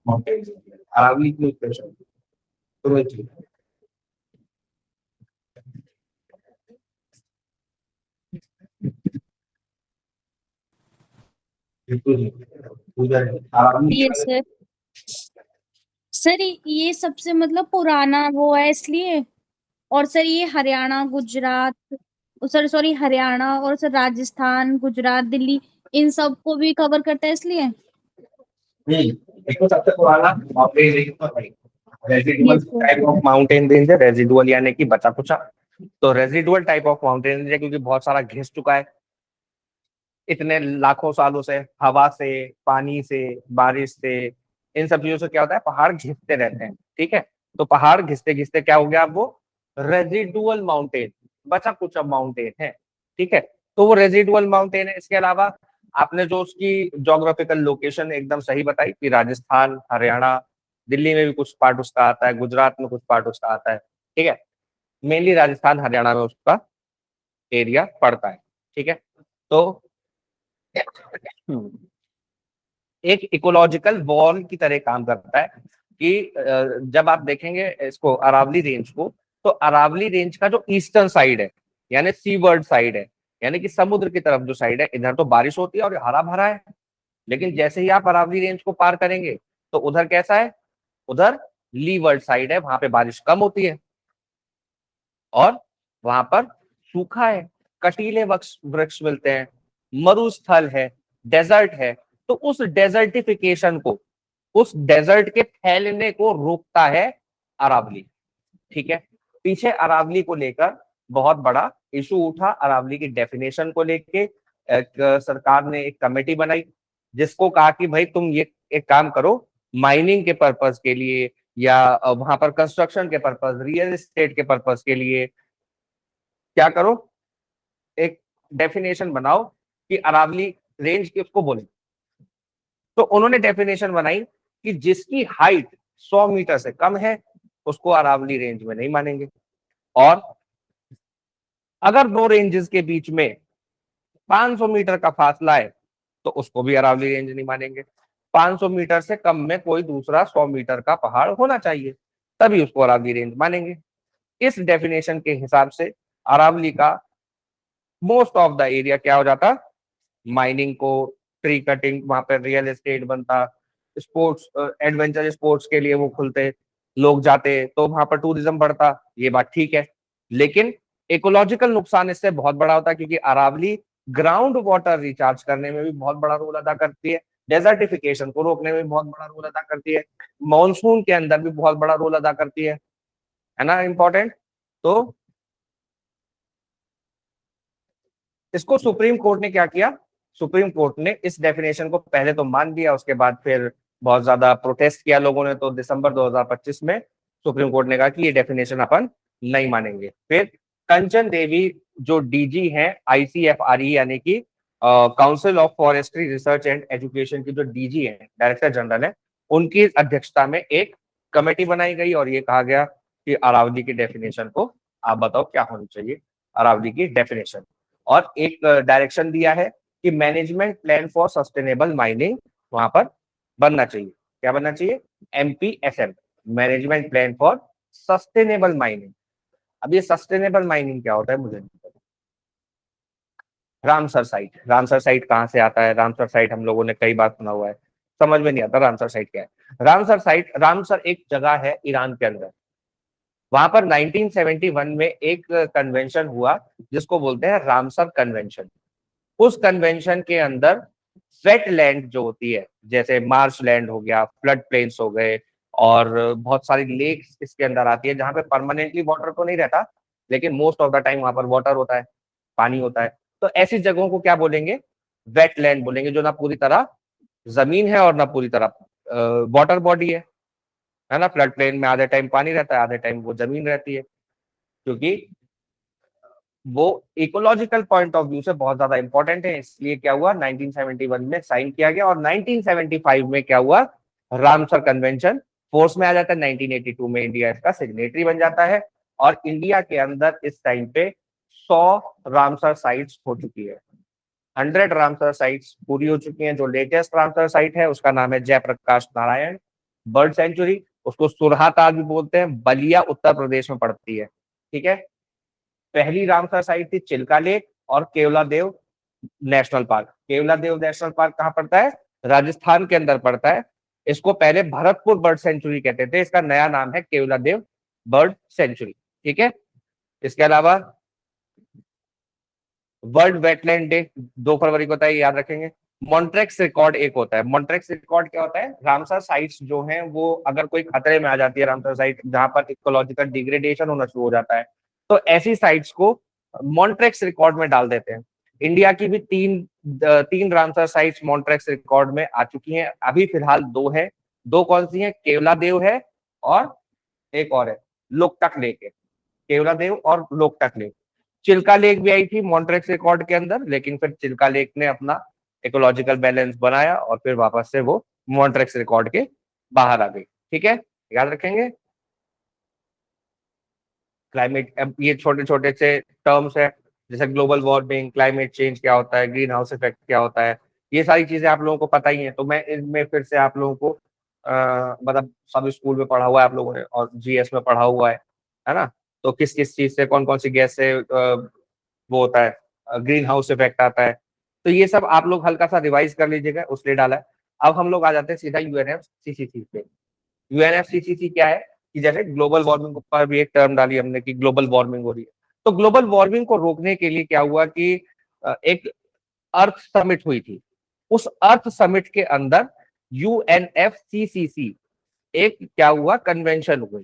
माउंटेन, अरावली की स्पेशल तो ये चीज है। बिल्कुल उधर अरावली के यस बारे सर। सर ये सबसे मतलब पुराना वो है इसलिए। और सर ये हरियाणा गुजरात, सर सॉरी हरियाणा और सर राजस्थान गुजरात दिल्ली, इन सब को भी कवर करता है इसलिए। देखो सबसे पुराना माउंटेन रेंज तो है residual yes sir. Type of mountain range है, रेजिडुअल यानी कि बचा कुचा। तो residual type of mountain range है क्योंकि बहुत सारा घिस चुका है इतने लाखों सालों से, हवा से, पानी से, बारिश से, इन सब चीजों से क्या होता है, पहाड़ घिसते रहते हैं। ठीक है, तो पहाड़ घिसते घिसते क्या हो गया, अब वो रेजिडुअल माउंटेन, बचा कुचा माउंटेन है। ठीक है, तो वो रेजिडुअल माउंटेन है। इसके अलावा आपने जो उसकी जोग्राफिकल लोकेशन एकदम सही बताई कि राजस्थान, हरियाणा, दिल्ली में भी कुछ पार्ट उसका आता है, गुजरात में कुछ पार्ट उसका आता है। ठीक है, मेनली राजस्थान हरियाणा में उसका एरिया पड़ता है। ठीक है, तो एक इकोलॉजिकल वॉल की तरह काम करता है कि जब आप देखेंगे इसको अरावली रेंज को, तो अरावली रेंज का जो ईस्टर्न साइड है यानी सीवर्ड साइड है, यानी कि समुद्र की तरफ जो साइड है, इधर तो बारिश होती है और हरा भरा है। लेकिन जैसे ही आप अरावली रेंज को पार करेंगे तो उधर कैसा है, उधर लीवर्ड साइड है, वहां पे बारिश कम होती है और वहां पर सूखा है, कटीले वृक्ष वृक्ष मिलते हैं, मरुस्थल है, डेजर्ट है। तो उस डेजर्टिफिकेशन को, उस डेजर्ट के फैलने को रोकता है अरावली। ठीक है, पीछे अरावली को लेकर बहुत बड़ा इशू उठा, अरावली की डेफिनेशन को लेके सरकार ने एक कमेटी बनाई जिसको कहा कि भाई तुम ये एक काम करो, माइनिंग के पर्पज के लिए या वहां पर कंस्ट्रक्शन के पर्पज, रियल एस्टेट के पर्पज के लिए क्या करो, एक डेफिनेशन बनाओ कि अरावली रेंज की उसको बोले। तो उन्होंने डेफिनेशन बनाई कि जिसकी हाइट 100 मीटर से कम है उसको अरावली रेंज में नहीं मानेंगे, और अगर दो रेंजेस के बीच में 500 मीटर का फासला है तो उसको भी अरावली रेंज नहीं मानेंगे। 500 मीटर से कम में कोई दूसरा 100 मीटर का पहाड़ होना चाहिए, तभी उसको अरावली रेंज मानेंगे। इस डेफिनेशन के हिसाब से अरावली का मोस्ट ऑफ द एरिया क्या हो जाता, माइनिंग को, ट्री कटिंग, वहां पर रियल एस्टेट बनता, स्पोर्ट्स, एडवेंचर स्पोर्ट्स के लिए वो खुलते, लोग जाते तो वहां पर टूरिज्म बढ़ता। ये बात ठीक है, लेकिन इकोलॉजिकल नुकसान इससे बहुत बड़ा होता है क्योंकि अरावली ग्राउंड वाटर रिचार्ज करने में भी बहुत बड़ा रोल अदा करती है, डेजर्टिफिकेशन को रोकने में भी बहुत बड़ा रोल अदा करती है, मानसून के अंदर भी बहुत बड़ा रोल अदा करती है ना, इंपॉर्टेंट। तो इसको सुप्रीम कोर्ट ने क्या किया, सुप्रीम कोर्ट ने इस डेफिनेशन को पहले तो मान लिया, उसके बाद फिर बहुत ज्यादा प्रोटेस्ट किया लोगों ने, तो दिसंबर 2025 में सुप्रीम कोर्ट ने कहा कि ये डेफिनेशन अपन नहीं मानेंगे। फिर कंचन देवी जो डीजी हैं आईसीएफआरई यानी कि council of forestry research and education की जो डीजी है, डायरेक्टर जनरल है, उनकी अध्यक्षता में एक कमेटी बनाई गई और ये कहा गया कि अरावली की डेफिनेशन को आप बताओ क्या होनी चाहिए, अरावली की डेफिनेशन। और एक डायरेक्शन दिया है कि management plan for sustainable mining वहां पर बनना चाहिए। क्या बनना चाहिए, MPSM, management plan for sustainable mining. अब ये सस्टेनेबल माइनिंग क्या होता है मुझे नहीं पता। रामसर साइट, रामसर साइट कहाँ से आता है, रामसर साइट हम लोगों ने कई बार सुना हुआ है, समझ में नहीं आता रामसर साइट क्या है। रामसर साइट, रामसर एक जगह है ईरान के अंदर, वहां पर 1971 में एक कन्वेंशन हुआ जिसको बोलते हैं रामसर कन्वेंशन। उस कन्वेंशन के अंदर वेट लैंड जो होती है, जैसे मार्श लैंड हो गया, फ्लड प्लेन्स हो गए, और बहुत सारी लेक्स इसके अंदर आती है जहां पे परमानेंटली वाटर तो नहीं रहता लेकिन मोस्ट ऑफ द टाइम वहां पर वाटर होता है, पानी होता है। तो ऐसी जगहों को क्या बोलेंगे, वेट लैंड बोलेंगे, जो ना पूरी तरह जमीन है और ना पूरी तरह वाटर बॉडी है ना। फ्लड प्लेन में आधे टाइम पानी रहता है, आधे टाइम वो जमीन रहती है, क्योंकि वो इकोलॉजिकल पॉइंट ऑफ व्यू से बहुत ज्यादा इंपॉर्टेंट है। इसलिए क्या हुआ, 1971 में साइन किया गया और 1975 में क्या हुआ, रामसर कन्वेंशन फोर्स में आ जाता है। 1982 में इंडिया इसका सिग्नेटरी बन जाता है और इंडिया के अंदर इस टाइम पे 100 रामसर साइट्स हो चुकी है, 100 रामसर साइट्स पूरी हो चुकी हैं। जो लेटेस्ट रामसर साइट है उसका नाम है जयप्रकाश नारायण बर्ड सेंचुरी, उसको सुरहा ताल भी बोलते हैं, बलिया उत्तर प्रदेश में पड़ती है। ठीक है, पहली रामसर साइट थी चिल्का लेक और Keoladeo national park. Keoladeo national park कहाँ पड़ता है, राजस्थान के अंदर पड़ता है। इसको पहले भरतपुर बर्ड सेंचुरी कहते थे, इसका नया नाम है केवलादेव बर्ड सेंचुरी। ठीक है, इसके अलावा वर्ल्ड वेटलैंड डे 2 फरवरी को होता है, याद रखेंगे। मॉन्ट्रेक्स रिकॉर्ड एक होता है। मॉन्ट्रेक्स रिकॉर्ड क्या होता है? रामसर साइट्स जो हैं वो अगर कोई खतरे में आ जाती है, रामसर साइट जहां पर इकोलॉजिकल डिग्रेडेशन होना शुरू हो जाता है, तो ऐसी साइट्स को मॉन्ट्रेक्स रिकॉर्ड में डाल देते हैं। इंडिया की भी तीन रामसर साइट्स मॉन्ट्रेक्स रिकॉर्ड में आ चुकी हैं। अभी फिलहाल दो है। दो कौन सी है? केवला देव है और एक और है लोकटक लेक है। केवला देव और लोकटक लेक। चिल्का लेक भी आई थी मॉन्ट्रेक्स रिकॉर्ड के अंदर, लेकिन फिर चिल्का लेक ने अपना इकोलॉजिकल बैलेंस बनाया और फिर वापस से वो मॉन्ट्रेक्स रिकॉर्ड के बाहर आ गई। ठीक है, याद रखेंगे। क्लाइमेट, अब ये छोटे छोटे से टर्म्स है, जैसे ग्लोबल वार्मिंग, क्लाइमेट चेंज क्या होता है, ग्रीन हाउस इफेक्ट क्या होता है, ये सारी चीजें आप लोगों को पता ही है। तो मैं इनमें फिर से आप लोगों को मतलब सब स्कूल में पढ़ा हुआ है आप लोगों ने और जीएस में पढ़ा हुआ है ना? तो किस किस चीज से, कौन कौन सी गैस से वो होता है, ग्रीन हाउस इफेक्ट आता है, तो ये सब आप लोग हल्का सा रिवाइज कर लीजिएगा, उसने डाला है। अब हम लोग आ जाते हैं सीधा यूएनएफसीसीसी पे। यूएनएफसीसीसी क्या है? कि जैसे ग्लोबल वार्मिंग पर भी एक टर्म डाली हमने कि ग्लोबल वार्मिंग हो रही है, तो ग्लोबल वार्मिंग को रोकने के लिए क्या हुआ कि एक अर्थ समिट हुई थी। उस अर्थ समिट के अंदर यूएनएफसीसीसी एक क्या हुआ, कन्वेंशन हो गई,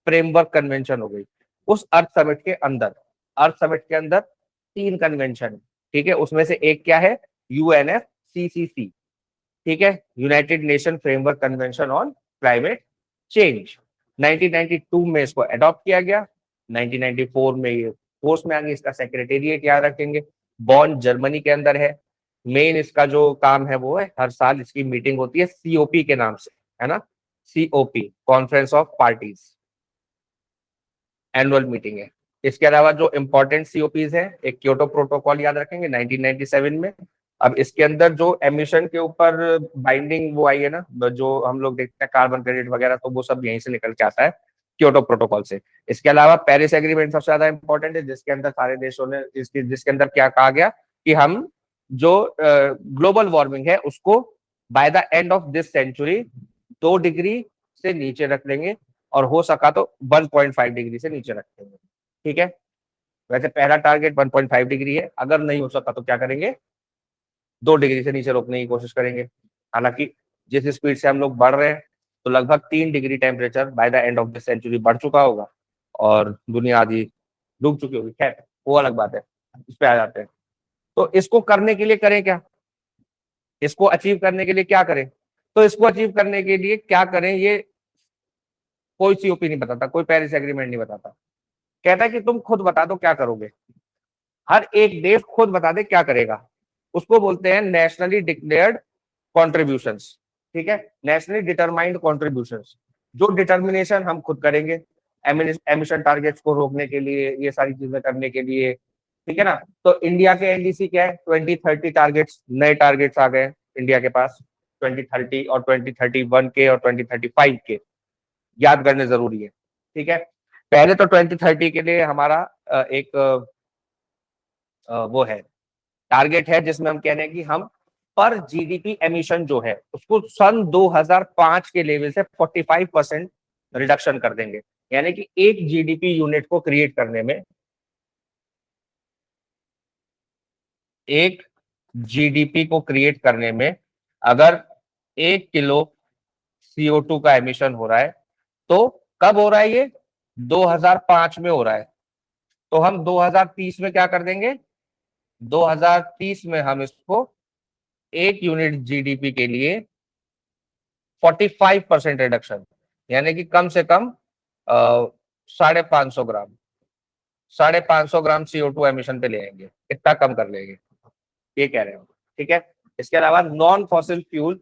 फ्रेमवर्क कन्वेंशन हो गई उस अर्थ समिट के अंदर। अर्थ समिट के अंदर तीन कन्वेंशन, ठीक है, उसमें से एक क्या है? यूएनएफसीसीसी। ठीक है, United nation framework convention on climate change. 1992 में इसको अडॉप्ट किया गया। 1994 में ये फोर्स में आ गई। इसका सेक्रेटेरिएट याद रखेंगे बॉन जर्मनी के अंदर है। मेन इसका जो काम है वो है, हर साल इसकी मीटिंग होती है सीओपी के नाम से, है ना? COP, conference of parties, annual meeting है। इसके अलावा जो इंपॉर्टेंट सीओपीज है, एक क्योटो प्रोटोकॉल याद रखेंगे 1997 में। अब इसके अंदर जो एमिशन के ऊपर बाइंडिंग वो आई है ना, जो हम लोग देखते हैं कार्बन क्रेडिट वगैरह, तो वो सब यहीं से निकल के आता है, क्योटो प्रोटोकॉल से। इसके अलावा पेरिस एग्रीमेंट सबसे ज्यादा इंपॉर्टेंट है, जिसके अंदर सारे देशों ने जिसके अंदर क्या कहा गया कि हम जो ग्लोबल वार्मिंग है उसको by the end of this century 2 degree से नीचे रख लेंगे, और हो सका तो 1.5 डिग्री से नीचे रखेंगे। ठीक है, वैसे पहला टारगेट 1.5 डिग्री है, अगर नहीं हो सका तो क्या करेंगे, 2 डिग्री से नीचे रोकने की कोशिश करेंगे। हालांकि जिस स्पीड से हम लोग बढ़ रहे हैं, तो लगभग 3 degree temperature by the end of this century बढ़ चुका होगा और दुनिया आधी डूब चुकी होगी। खैर वो अलग बात है, इस पे आ जाते हैं। तो इसको करने के लिए करें क्या? इसको अचीव करने के लिए क्या करें? तो इसको अचीव करने के लिए क्या करें, ये कोई सीओपी नहीं बताता, कोई पेरिस एग्रीमेंट नहीं बताता। कहता है कि तुम खुद बता दो क्या करोगे, हर एक देश खुद बता दे क्या करेगा। उसको बोलते हैं नेशनली डिक्लेयर्ड कॉन्ट्रीब्यूशंस। ठीक है, नेशनली डिटरमाइंड कॉन्ट्रीब्यूशंस, जो डिटर्मिनेशन हम खुद करेंगे एमिशन टारगेट्स को रोकने के लिए, ये सारी चीजें करने के लिए। ठीक है ना? तो इंडिया के एनडीसी क्या है? 2030 टारगेट्स, नए टारगेट्स आ गए इंडिया के पास, 2030 और 2031 के और 2035 के, याद करने जरूरी है। ठीक है, पहले तो 2030 के लिए हमारा एक वो है, टारगेट है, जिसमें हम कह रहे हैं कि हम पर जीडीपी एमिशन जो है उसको सन 2005 के लेवल से 45% रिडक्शन कर देंगे। यानी कि एक जीडीपी यूनिट को क्रिएट करने में, एक जीडीपी को क्रिएट करने में अगर 1 किलो CO2 का एमिशन हो रहा है, तो कब हो रहा है ये? 2005 में हो रहा है। तो हम 2030 में क्या कर देंगे? 2030 में हम इसको एक यूनिट जीडीपी के लिए 45% रिडक्शन, यानी कि कम से कम 550 ग्राम, 550 ग्राम CO2 एमिशन पे ले आएंगे, इतना कम कर लेंगे, ये कह रहे हो। ठीक है, इसके अलावा non fossil fuel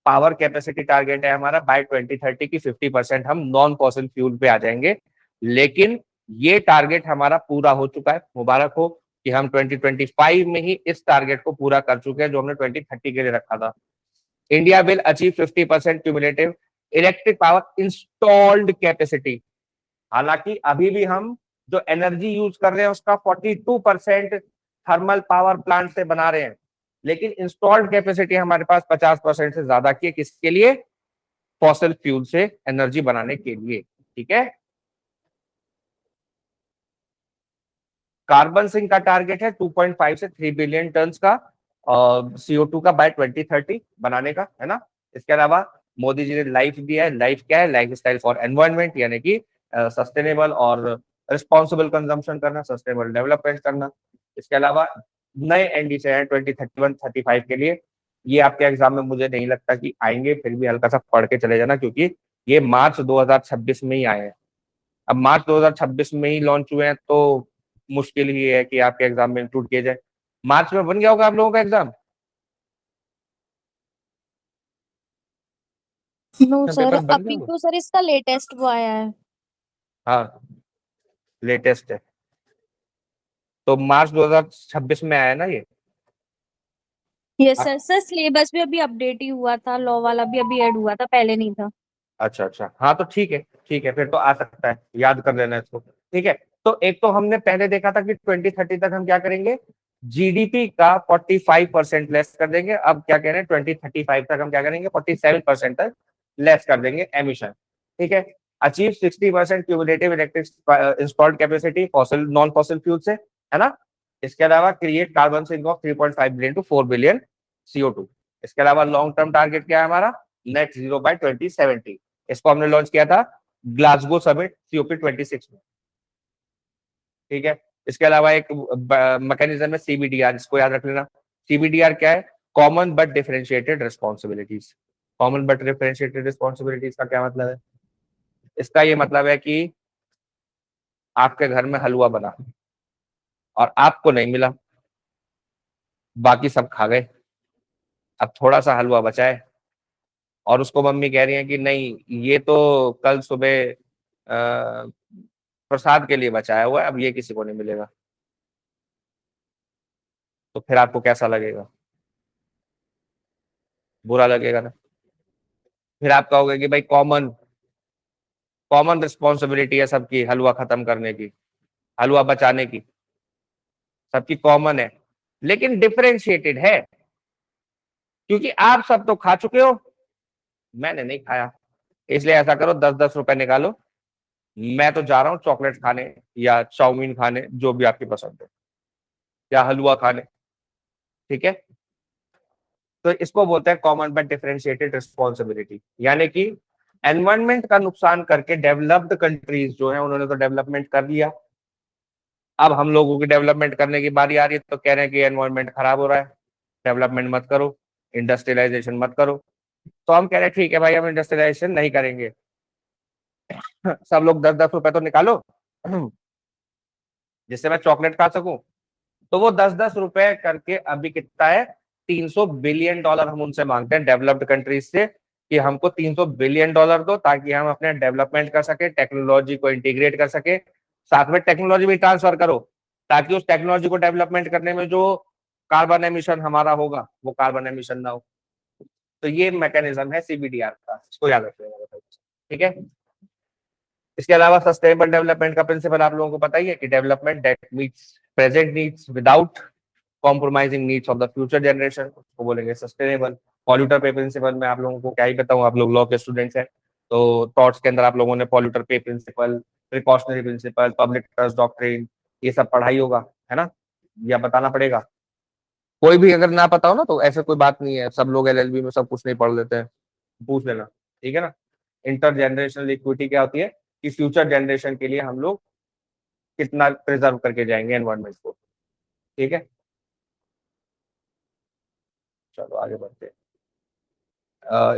power capacity target है हमारा, बाय 2030 की 50% हम नॉन फॉसिल फ्यूल पे आ जाएंगे। लेकिन ये टारगेट हमारा पूरा हो चुका है, मुबारक हो कि हम 2025 में ही इस टारगेट को पूरा कर चुके हैं जो हमने 2030 के लिए रखा था। India will achieve 50% cumulative electric power installed capacity. हालांकि अभी भी हम जो एनर्जी यूज कर रहे हैं उसका 42% थर्मल पावर प्लांट से बना रहे हैं, लेकिन इंस्टॉल्ड कैपेसिटी हमारे पास 50% से ज्यादा की है। किसके लिए? फॉसिल फ्यूल से एनर्जी बनाने के लिए। ठीक है, कार्बन सिंक का टारगेट है 2.5 से 3 बिलियन टन का, CO2 का बाय 2030 बनाने का, है ना। इसके अलावा मोदी जी ने लाइफ दिया है। लाइफ क्या है? लाइफ स्टाइल फॉर एनवायरनमेंट, यानी कि सस्टेनेबल और रिस्पॉन्सिबल कंजम्पशन करना, सस्टेनेबल डेवलपमेंट करना। इसके अलावा नए एनडीसी हैं 2031-35 के लिए। ये आपके एग्जाम में मुझे नहीं लगता कि आएंगे, फिर भी हल्का सा पढ़ के चले जाना, क्योंकि ये मार्च 2026 में ही आए हैं। अब मार्च 2026 में ही लॉन्च हुए हैं, तो मुश्किल ही है कि आपके एग्जाम में इंक्लूड किए जाए। मार्च में बन गया होगा आप लोगों का एग्जाम, नो सर, पेपर बन गया अभी होगा। तो सर इसका लेटेस्ट वो आया है। हाँ, लेटेस्ट है, तो मार्च 2026 में आया ना ये। Yes sir. सर सिलेबस भी अभी अपडेट ही हुआ था, लॉ वाला भी अभी ऐड हुआ था, पहले नहीं था। अच्छा अच्छा, हाँ तो ठीक है, ठीक है, फिर तो आ सकता है, याद कर लेना इसको। ठीक है, तो एक तो हमने पहले देखा था कि 2030 तक हम क्या करेंगे, जीडीपी का 45% लेस कर देंगे। अब क्या कह रहे हैं, 2035 तक हम क्या करेंगे, 47% तक लेस कर देंगे एमिशन। ठीक है, achieve 60% cumulative electric installed capacity fossil non fossil fuel से, है ना। इसके अलावा create carbon sink of 3.5 billion to 4 billion CO2। इसके अलावा लॉन्ग टर्म टारगेट क्या है हमारा, नेट जीरो बाय 2070। इसको हमने लॉन्च किया था ग्लासगो समिट COP26 में। ठीक है, इसके अलावा एक मैकेनिज्म है CBDR, इसको याद रख लेना। CBDR क्या है, common but differentiated responsibilities. Common but differentiated responsibilities का क्या मतलब है, इसका ये मतलब है कि आपके घर में हलवा बना और आपको नहीं मिला, बाकी सब खा गए। अब थोड़ा सा हलवा बचा है और उसको मम्मी कह रही है कि नहीं, ये तो कल सुबह प्रसाद के लिए बचाया हुआ है, अब ये किसी को नहीं मिलेगा। तो फिर आपको कैसा लगेगा, बुरा लगेगा ना। फिर आप कहोगे कि भाई कॉमन कॉमन रिस्पॉन्सिबिलिटी है सबकी, हलवा खत्म करने की, हलवा बचाने की, सबकी कॉमन है, लेकिन डिफरेंशिएटेड है, क्योंकि आप सब तो खा चुके हो, मैंने नहीं खाया। इसलिए ऐसा करो, 10-10 रुपए निकालो, मैं तो जा रहा हूँ चॉकलेट खाने या चाउमीन खाने, जो भी आपकी पसंद है, या हलवा खाने। ठीक है, तो इसको बोलते हैं कॉमन बट डिफरेंशिएटेड रिस्पॉन्सिबिलिटी, यानी कि एनवायरनमेंट का नुकसान करके डेवलप्ड कंट्रीज जो है उन्होंने तो डेवलपमेंट कर लिया, अब हम लोगों की डेवलपमेंट करने की बारी आ रही है, तो कह रहे हैं कि एनवायरनमेंट खराब हो रहा है, डेवलपमेंट मत करो, इंडस्ट्रियलाइजेशन मत करो। तो हम कह रहे हैं ठीक है भाई, हम इंडस्ट्रियलाइजेशन नहीं करेंगे। सब लोग 10-10 रुपए तो निकालो जिससे मैं चॉकलेट खा सकूं। तो वो 10-10 रुपए करके अभी कितना है, $300 बिलियन हम उनसे मांगते हैं डेवलप्ड कंट्रीज से, कि हमको $300 बिलियन दो, ताकि हम अपने डेवलपमेंट कर सके, टेक्नोलॉजी को इंटीग्रेट कर सके, साथ में टेक्नोलॉजी भी ट्रांसफर करो, ताकि उस टेक्नोलॉजी को डेवलपमेंट करने में जो कार्बन एमिशन हमारा होगा, वो कार्बन एमिशन ना हो। तो ये मैकेनिज्म है CBDR का, इसको याद रखिएगा। ठीक है, इसके अलावा सस्टेनेबल डेवलपमेंट का प्रिंसिपल आप लोगों को पता ही है कि development that meets present needs without compromising needs of the future generation, उसको बोलेंगे सस्टेनेबल। पॉल्यूटर पे प्रिंसिपल में आप लोगों को क्या ही बताऊं, आप लोग लॉ के स्टूडेंट्स हैं, तो थॉट्स के अंदर आप लोगों ने polluter pay principle, precautionary principle, public trust doctrine, ये सब पढ़ाई होगा, है ना, या बताना पड़ेगा। कोई भी अगर ना पता हो ना, तो ऐसे कोई बात नहीं है, सब लोग LLB में सब कुछ नहीं पढ़ लेते हैं, पूछ लेना। ठीक है ना। इंटर जनरेशनल इक्विटी क्या होती है, कि फ्यूचर जनरेशन के लिए हम लोग कितना प्रिजर्व करके जाएंगे एनवायरमेंट को। ठीक है, चलो आगे बढ़ते हैं।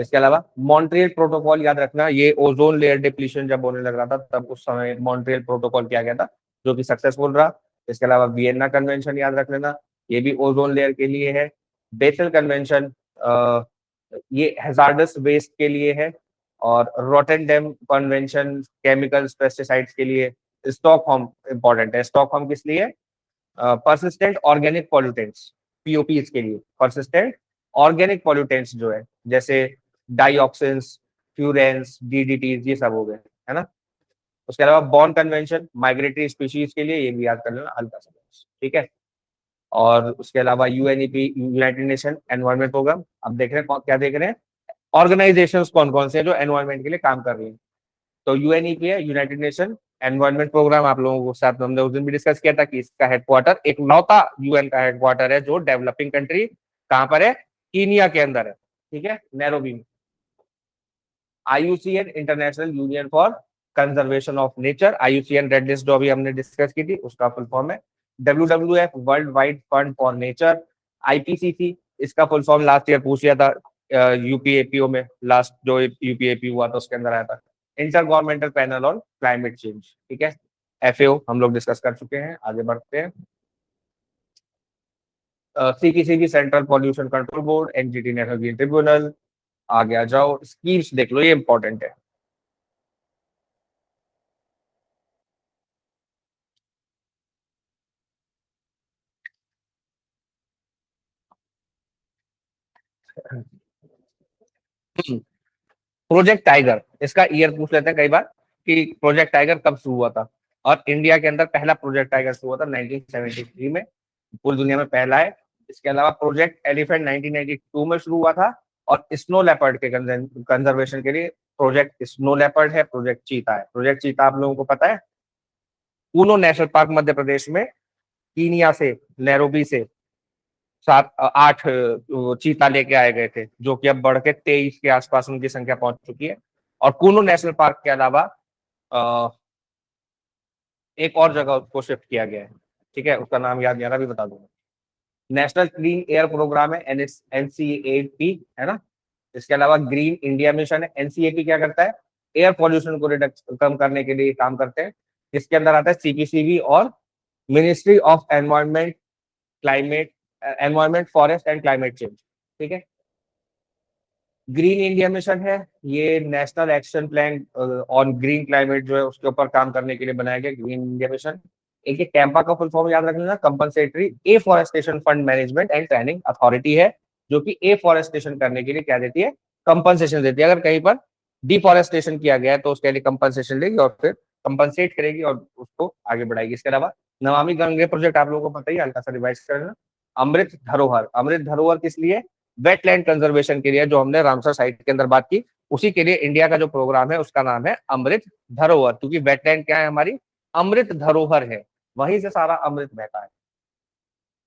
इसके अलावा मॉन्ट्रियल प्रोटोकॉल याद रखना, ये ओजोन लेयर डिप्लीशन जब होने लग रहा था, तब उस समय मॉन्ट्रियल प्रोटोकॉल किया गया था, जो कि सक्सेसफुल रहा। इसके अलावा वियना कन्वेंशन याद रख लेना, ये भी ओजोन लेयर के लिए है। बेसल कन्वेंशन, ये हैजार्डस वेस्ट के लिए है। और रोटेनडेम कन्वेंशन केमिकल्स पेस्टिसाइड्स के लिए। स्टॉकहोम इंपॉर्टेंट है, स्टॉकहोम किस लिए, परसिस्टेंट ऑर्गेनिक पॉल्यूटेंट्स, POPs के लिए, परसिस्टेंट ऑर्गेनिक पॉल्यूटेंट्स जो है, जैसे डाइऑक्सिन्स, फ्यूरेंस, DDTs, ये सब हो गए, है ना। उसके अलावा बॉर्न कन्वेंशन माइग्रेटरी स्पीशीज के लिए, ये भी याद कर लेना हल्का सा। ठीक है, और उसके अलावा UNEP United Nation Environment Programme. अब देख रहे हैं क्या देख रहे हैं, ऑर्गेनाइजेशंस कौन कौन से हैं जो एनवायरमेंट के लिए काम कर रही हैं। तो UNEP है, यूनाइटेड नेशन एनवायरमेंट प्रोग्राम, आप लोगों को साथ में हमने उस दिन भी डिस्कस किया था कि इसका हेडक्वार्टर, एक लौता UN का हेडक्वार्टर है जो डेवलपिंग कंट्री कहां पर है? कीनिया के अंदर है, ठीक है, नैरोबी में। IUCN international union for conservation of nature, IUCN red list जो अभी हमने डिस्कस की थी उसका फुल फॉर्म है। WWF world wide fund for nature, IPCC इसका फुल फॉर्म लास्ट ईयर पूछ लिया था यूपीएपीओ में, लास्ट जो यूपीएपी हुआ था उसके अंदर आया था, inter governmental panel on climate change, ठीक है। FAO हम लोग डिस्कस कर चुके हैं, आगे बढ़ते हैं। CPCB central pollution control board, NGT national green tribunal. आगे आ जाओ, स्कीम्स देख लो, ये इंपॉर्टेंट है। प्रोजेक्ट टाइगर, इसका ईयर पूछ लेते हैं कई बार कि प्रोजेक्ट टाइगर कब शुरू हुआ था, और इंडिया के अंदर पहला प्रोजेक्ट टाइगर शुरू हुआ था 1973 में, पूरी दुनिया में पहला है। इसके अलावा प्रोजेक्ट एलिफेंट 1992 में शुरू हुआ था, और स्नो लेपर्ड के कंजर्वेशन के लिए प्रोजेक्ट स्नो लेपर्ड है, प्रोजेक्ट चीता है। प्रोजेक्ट चीता आप लोगों को पता है, Uno national park Madhya Pradesh में, कीनिया से, नैरोबी से 7-8 चीता लेके आए गए थे, जो कि अब बढ़ के 23 के आसपास उनकी संख्या पहुंच चुकी है। और कूनो नेशनल पार्क के अलावा एक और जगह उसको शिफ्ट किया गया है, ठीक है, उसका नाम याद नहीं आ रहा, अभी बता दूंगा। नेशनल क्लीन एयर प्रोग्राम है, NCAP, है ना। इसके अलावा ग्रीन इंडिया मिशन है। NCAP क्या करता है? एयर पॉल्यूशन को कम करने के लिए काम करते हैं। इसके अंदर आता है CPCB और ministry of environment, climate, environment, forest and climate change, ठीक है। ग्रीन इंडिया मिशन है, ये national action plan on green climate जो है उसके ऊपर काम करने के लिए बनाया गया ग्रीन इंडिया मिशन। एक ये कैंपा का फुल फॉर्म याद रख लेना, compensatory afforestation fund management and training authority है, जो कि एफॉरेस्टेशन करने के लिए क्या देती है? कंपनसेशन देती है। अगर कहीं पर डिफॉरेस्टेशन किया गया है तो उसके लिए कंपनसेशन लेगी और फिर कंपनसेट करेगी और उसको आगे बढ़ाएगी। इसके अलावा नमामि गंगे प्रोजेक्ट आप लोगों को पता ही है, हल्का सा रिवाइज कर लेना। अमृत धरोहर, अमृत धरोहर किस लिए? वेटलैंड कंजर्वेशन के लिए, जो हमने रामसर साइट के अंदर बात की, उसी के लिए इंडिया का जो प्रोग्राम है उसका नाम है अमृत धरोहर, क्योंकि वेटलैंड क्या है हमारी? अमृत धरोहर है, वहीं से सारा अमृत बहता है,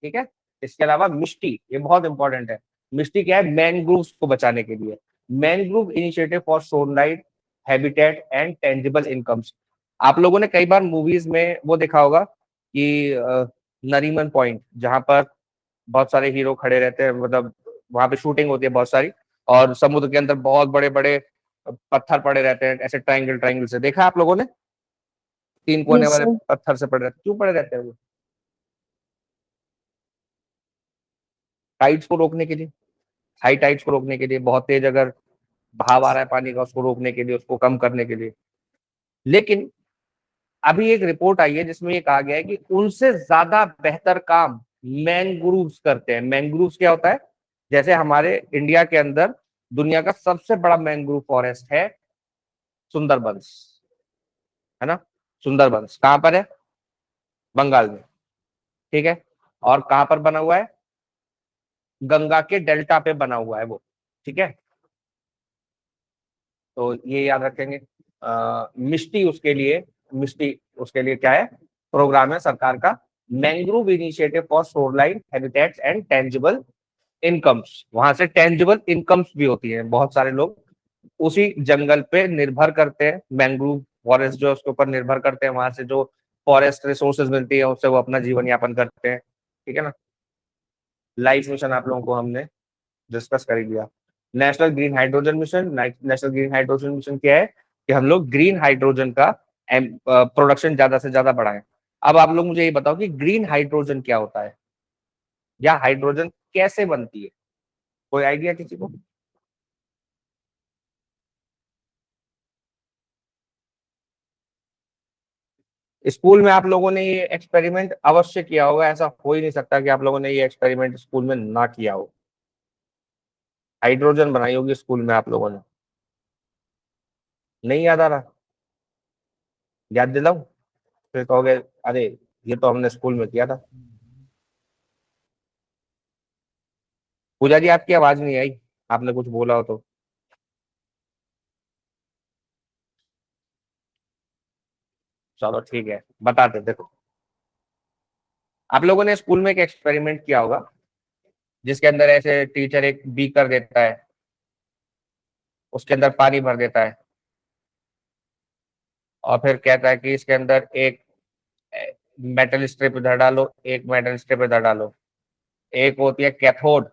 ठीक है। इसके अलावा मिष्टी, ये बहुत इंपॉर्टेंट है। मिष्टी क्या है? मैनग्रोव्स को बचाने के लिए, mangrove initiative for shoreline habitat and tangible incomes. आप लोगों ने कई बार मूवीज में वो देखा होगा कि नरीमन पॉइंट, जहां पर बहुत सारे हीरो खड़े रहते हैं, मतलब वहां पे शूटिंग होती है बहुत सारी, और समुद्र के अंदर बहुत बड़े बड़े पत्थर पड़े रहते हैं, ऐसे ट्रायंगल ट्रायंगल से, देखा आप लोगों ने? 3 कोने यस वाले सर। पत्थर से पड़े रहते, क्यों पड़े रहते हैं वो? टाइड्स को रोकने के लिए, हाई टाइड्स को रोकने के लिए, बहुत तेज अगर बहाव आ रहा है पानी का उसको रोकने के लिए, उसको कम करने के लिए। लेकिन अभी एक रिपोर्ट आई है जिसमें ये कहा गया है कि उनसे ज्यादा बेहतर काम मैंग्रोव्स करते हैं। मैंग्रोव्स क्या होता है? जैसे हमारे इंडिया के अंदर दुनिया का सबसे बड़ा मैंग्रोव फॉरेस्ट है सुंदरबंस, है ना। सुंदरबंस कहां पर है? बंगाल में, ठीक है। और कहां पर बना हुआ है? गंगा के डेल्टा पे बना हुआ है वो, ठीक है। तो ये याद रखेंगे। मिष्टी उसके लिए, मिष्टी उसके लिए क्या है? प्रोग्राम है सरकार का, mangrove initiative for shoreline habitats and tangible incomes. वहां से टेंजिबल इनकम्स भी होती है, बहुत सारे लोग उसी जंगल पे निर्भर करते हैं, मैंग्रोव फॉरेस्ट जो उसके ऊपर निर्भर करते हैं, वहां से जो फॉरेस्ट रिसोर्सेज मिलती है उससे वो अपना जीवन यापन करते हैं, ठीक है ना। लाइफ मिशन आप लोगों को हमने डिस्कस कर ही दिया। National green hydrogen mission, national green hydrogen mission क्या है? कि हम लोग ग्रीन हाइड्रोजन का प्रोडक्शन ज्यादा से ज्यादा बढ़ाएं। अब आप लोग मुझे ये बताओ कि ग्रीन हाइड्रोजन क्या होता है, या हाइड्रोजन कैसे बनती है? कोई आइडिया किसी को? स्कूल में आप लोगों ने ये एक्सपेरिमेंट अवश्य किया होगा, ऐसा हो ही नहीं सकता कि आप लोगों ने ये एक्सपेरिमेंट स्कूल में ना किया हो। हाइड्रोजन बनाई होगी स्कूल में आप लोगों ने, नहीं याद आ रहा? याद दिलाऊं? फिर कहोगे अरे ये तो हमने स्कूल में किया था। पूजा जी आपकी आवाज नहीं आई, आपने कुछ बोला हो तो। चलो ठीक है, बताते देखो। आप लोगों ने स्कूल में एक एक्सपेरिमेंट किया होगा जिसके अंदर ऐसे टीचर एक बीकर देता है, उसके अंदर पानी भर देता है और फिर कहता है कि इसके अंदर एक मेटल स्ट्रिप इधर डालो, एक मेटल स्ट्रिप इधर डालो। एक होती है कैथोड,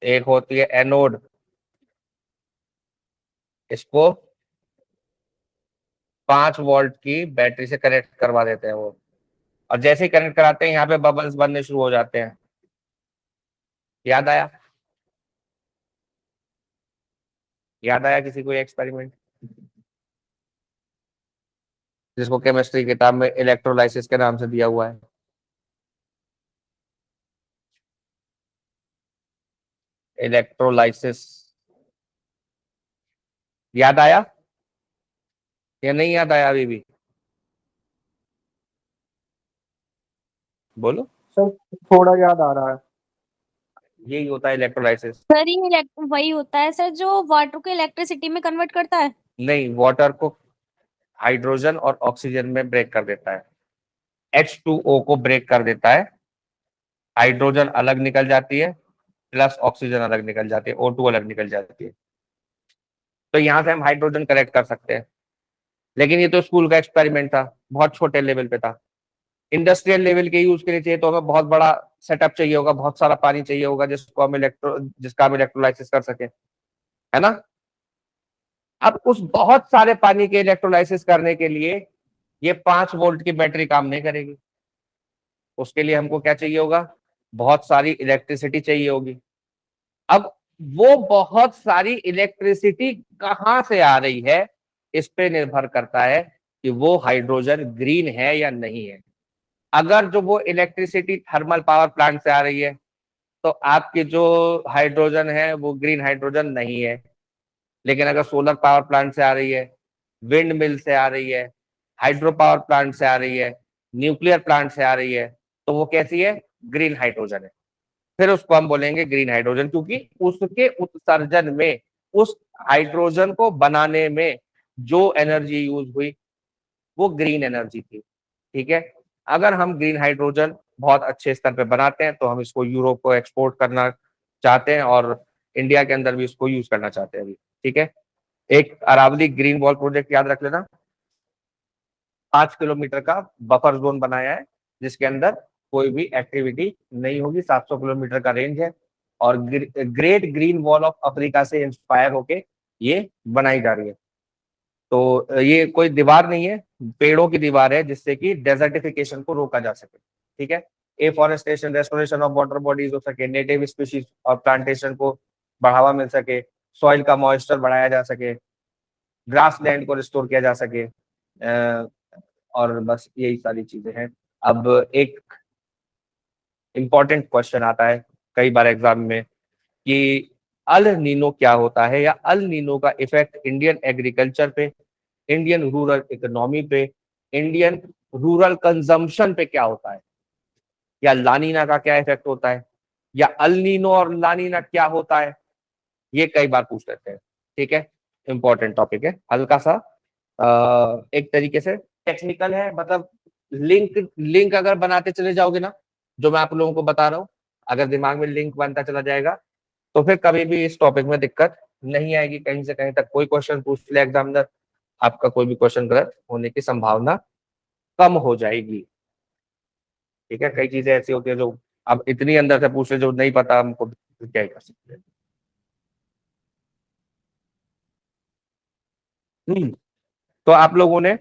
एक होती है एनोड। इसको 5 वोल्ट की बैटरी से कनेक्ट करवा देते हैं वो, और जैसे ही कनेक्ट कराते हैं यहाँ पे बबल्स बनने शुरू हो जाते हैं। याद आया? याद आया किसी को एक्सपेरिमेंट जिसको केमिस्ट्री किताब में इलेक्ट्रोलाइसिस के नाम से दिया हुआ है? इलेक्ट्रोलाइसिस याद आया या नहीं याद आया अभी भी? बोलो। सर थोड़ा याद आ रहा है। यही होता है इलेक्ट्रोलाइसिस। सर ये वही होता है सर जो वाटर को इलेक्ट्रिसिटी में कन्वर्ट करता है। नहीं, वाटर को हाइड्रोजन और ऑक्सीजन में ब्रेक कर देता है। H2O को ब्रेक कर देता है, हाइड्रोजन अलग निकल जाती है, प्लस ऑक्सीजन अलग निकल जाती है, O2 अलग निकल जाती है। तो यहां से हम हाइड्रोजन कलेक्ट कर सकते हैं। लेकिन ये तो स्कूल का एक्सपेरिमेंट था, बहुत छोटे लेवल पे था। इंडस्ट्रियल लेवल के यूज के लिए चाहिए तो हमें बहुत बड़ा सेटअप चाहिए होगा, बहुत सारा पानी चाहिए होगा जिसका हम इलेक्ट्रोलाइसिस कर सके, है ना? अब उस बहुत सारे पानी के इलेक्ट्रोलाइसिस करने के लिए ये 5 वोल्ट की बैटरी काम नहीं करेगी। उसके लिए हमको क्या चाहिए होगा? बहुत सारी इलेक्ट्रिसिटी चाहिए होगी। अब वो बहुत सारी इलेक्ट्रिसिटी कहां से आ रही है, इस पे निर्भर करता है कि वो हाइड्रोजन ग्रीन है या नहीं है। अगर जो वो इलेक्ट्रिसिटी थर्मल पावर प्लांट से आ रही है तो आपकी जो हाइड्रोजन है वो ग्रीन हाइड्रोजन नहीं है। लेकिन अगर सोलर पावर प्लांट से आ रही है, विंड मिल से आ रही है, हाइड्रो पावर प्लांट से आ रही है, न्यूक्लियर प्लांट से आ रही है, तो वो कैसी है? ग्रीन हाइड्रोजन है। फिर उसको हम बोलेंगे ग्रीन हाइड्रोजन, क्योंकि उसके उत्सर्जन में, उस हाइड्रोजन को बनाने में जो एनर्जी यूज हुई वो ग्रीन एनर्जी थी। ठीक है? अगर हम ग्रीन हाइड्रोजन बहुत अच्छे स्तर पे बनाते हैं तो हम इसको यूरोप को एक्सपोर्ट करना चाहते हैं और इंडिया के अंदर भी इसको यूज करना चाहते हैं अभी। ठीक है? एक अरावली ग्रीन वॉल प्रोजेक्ट याद रख लेना, 5 किलोमीटर का बफर जोन बनाया है जिसके अंदर कोई भी एक्टिविटी नहीं होगी। 700 किलोमीटर का रेंज है और great green wall of Africa से इंस्पायर होके ये बनाई जा रही है। तो ये कोई दीवार नहीं है, पेड़ों की दीवार है जिससे कि डेजर्टिफिकेशन को रोका जा सके। ठीक है? Afforestation, restoration of water bodies हो सके, नेटिव स्पीशीज और प्लांटेशन को बढ़ावा मिल सके, सॉइल का मॉइस्चर बढ़ाया जा सके, ग्रास लैंड को रिस्टोर किया जा सके, और बस यही सारी चीजें हैं। अब एक इंपॉर्टेंट क्वेश्चन आता है कई बार एग्जाम में कि अल नीनो क्या होता है, या अल नीनो का इफेक्ट इंडियन एग्रीकल्चर पे, इंडियन रूरल इकोनॉमी पे, इंडियन रूरल कंजम्पशन पे क्या होता है, या लानीना का क्या इफेक्ट होता है, या अल नीनो और लानीना क्या होता है, ये कई बार पूछ लेते हैं। ठीक है? इंपॉर्टेंट टॉपिक है, हल्का सा एक तरीके से टेक्निकल है, मतलब लिंक लिंक अगर बनाते चले जाओगे ना, जो मैं आप लोगों को बता रहा हूँ, अगर दिमाग में लिंक बनता चला जाएगा तो फिर कभी भी इस टॉपिक में दिक्कत नहीं आएगी। कहीं से कहीं तक कोई क्वेश्चन पूछ ले एग्जामिनर, आपका कोई भी क्वेश्चन गलत होने की संभावना कम हो जाएगी। ठीक है? कई चीजें ऐसी होती है जो अब इतनी अंदर से पूछ ले जो नहीं पता हमको, क्या ही कर सकते हैं। तो आप लोगों ने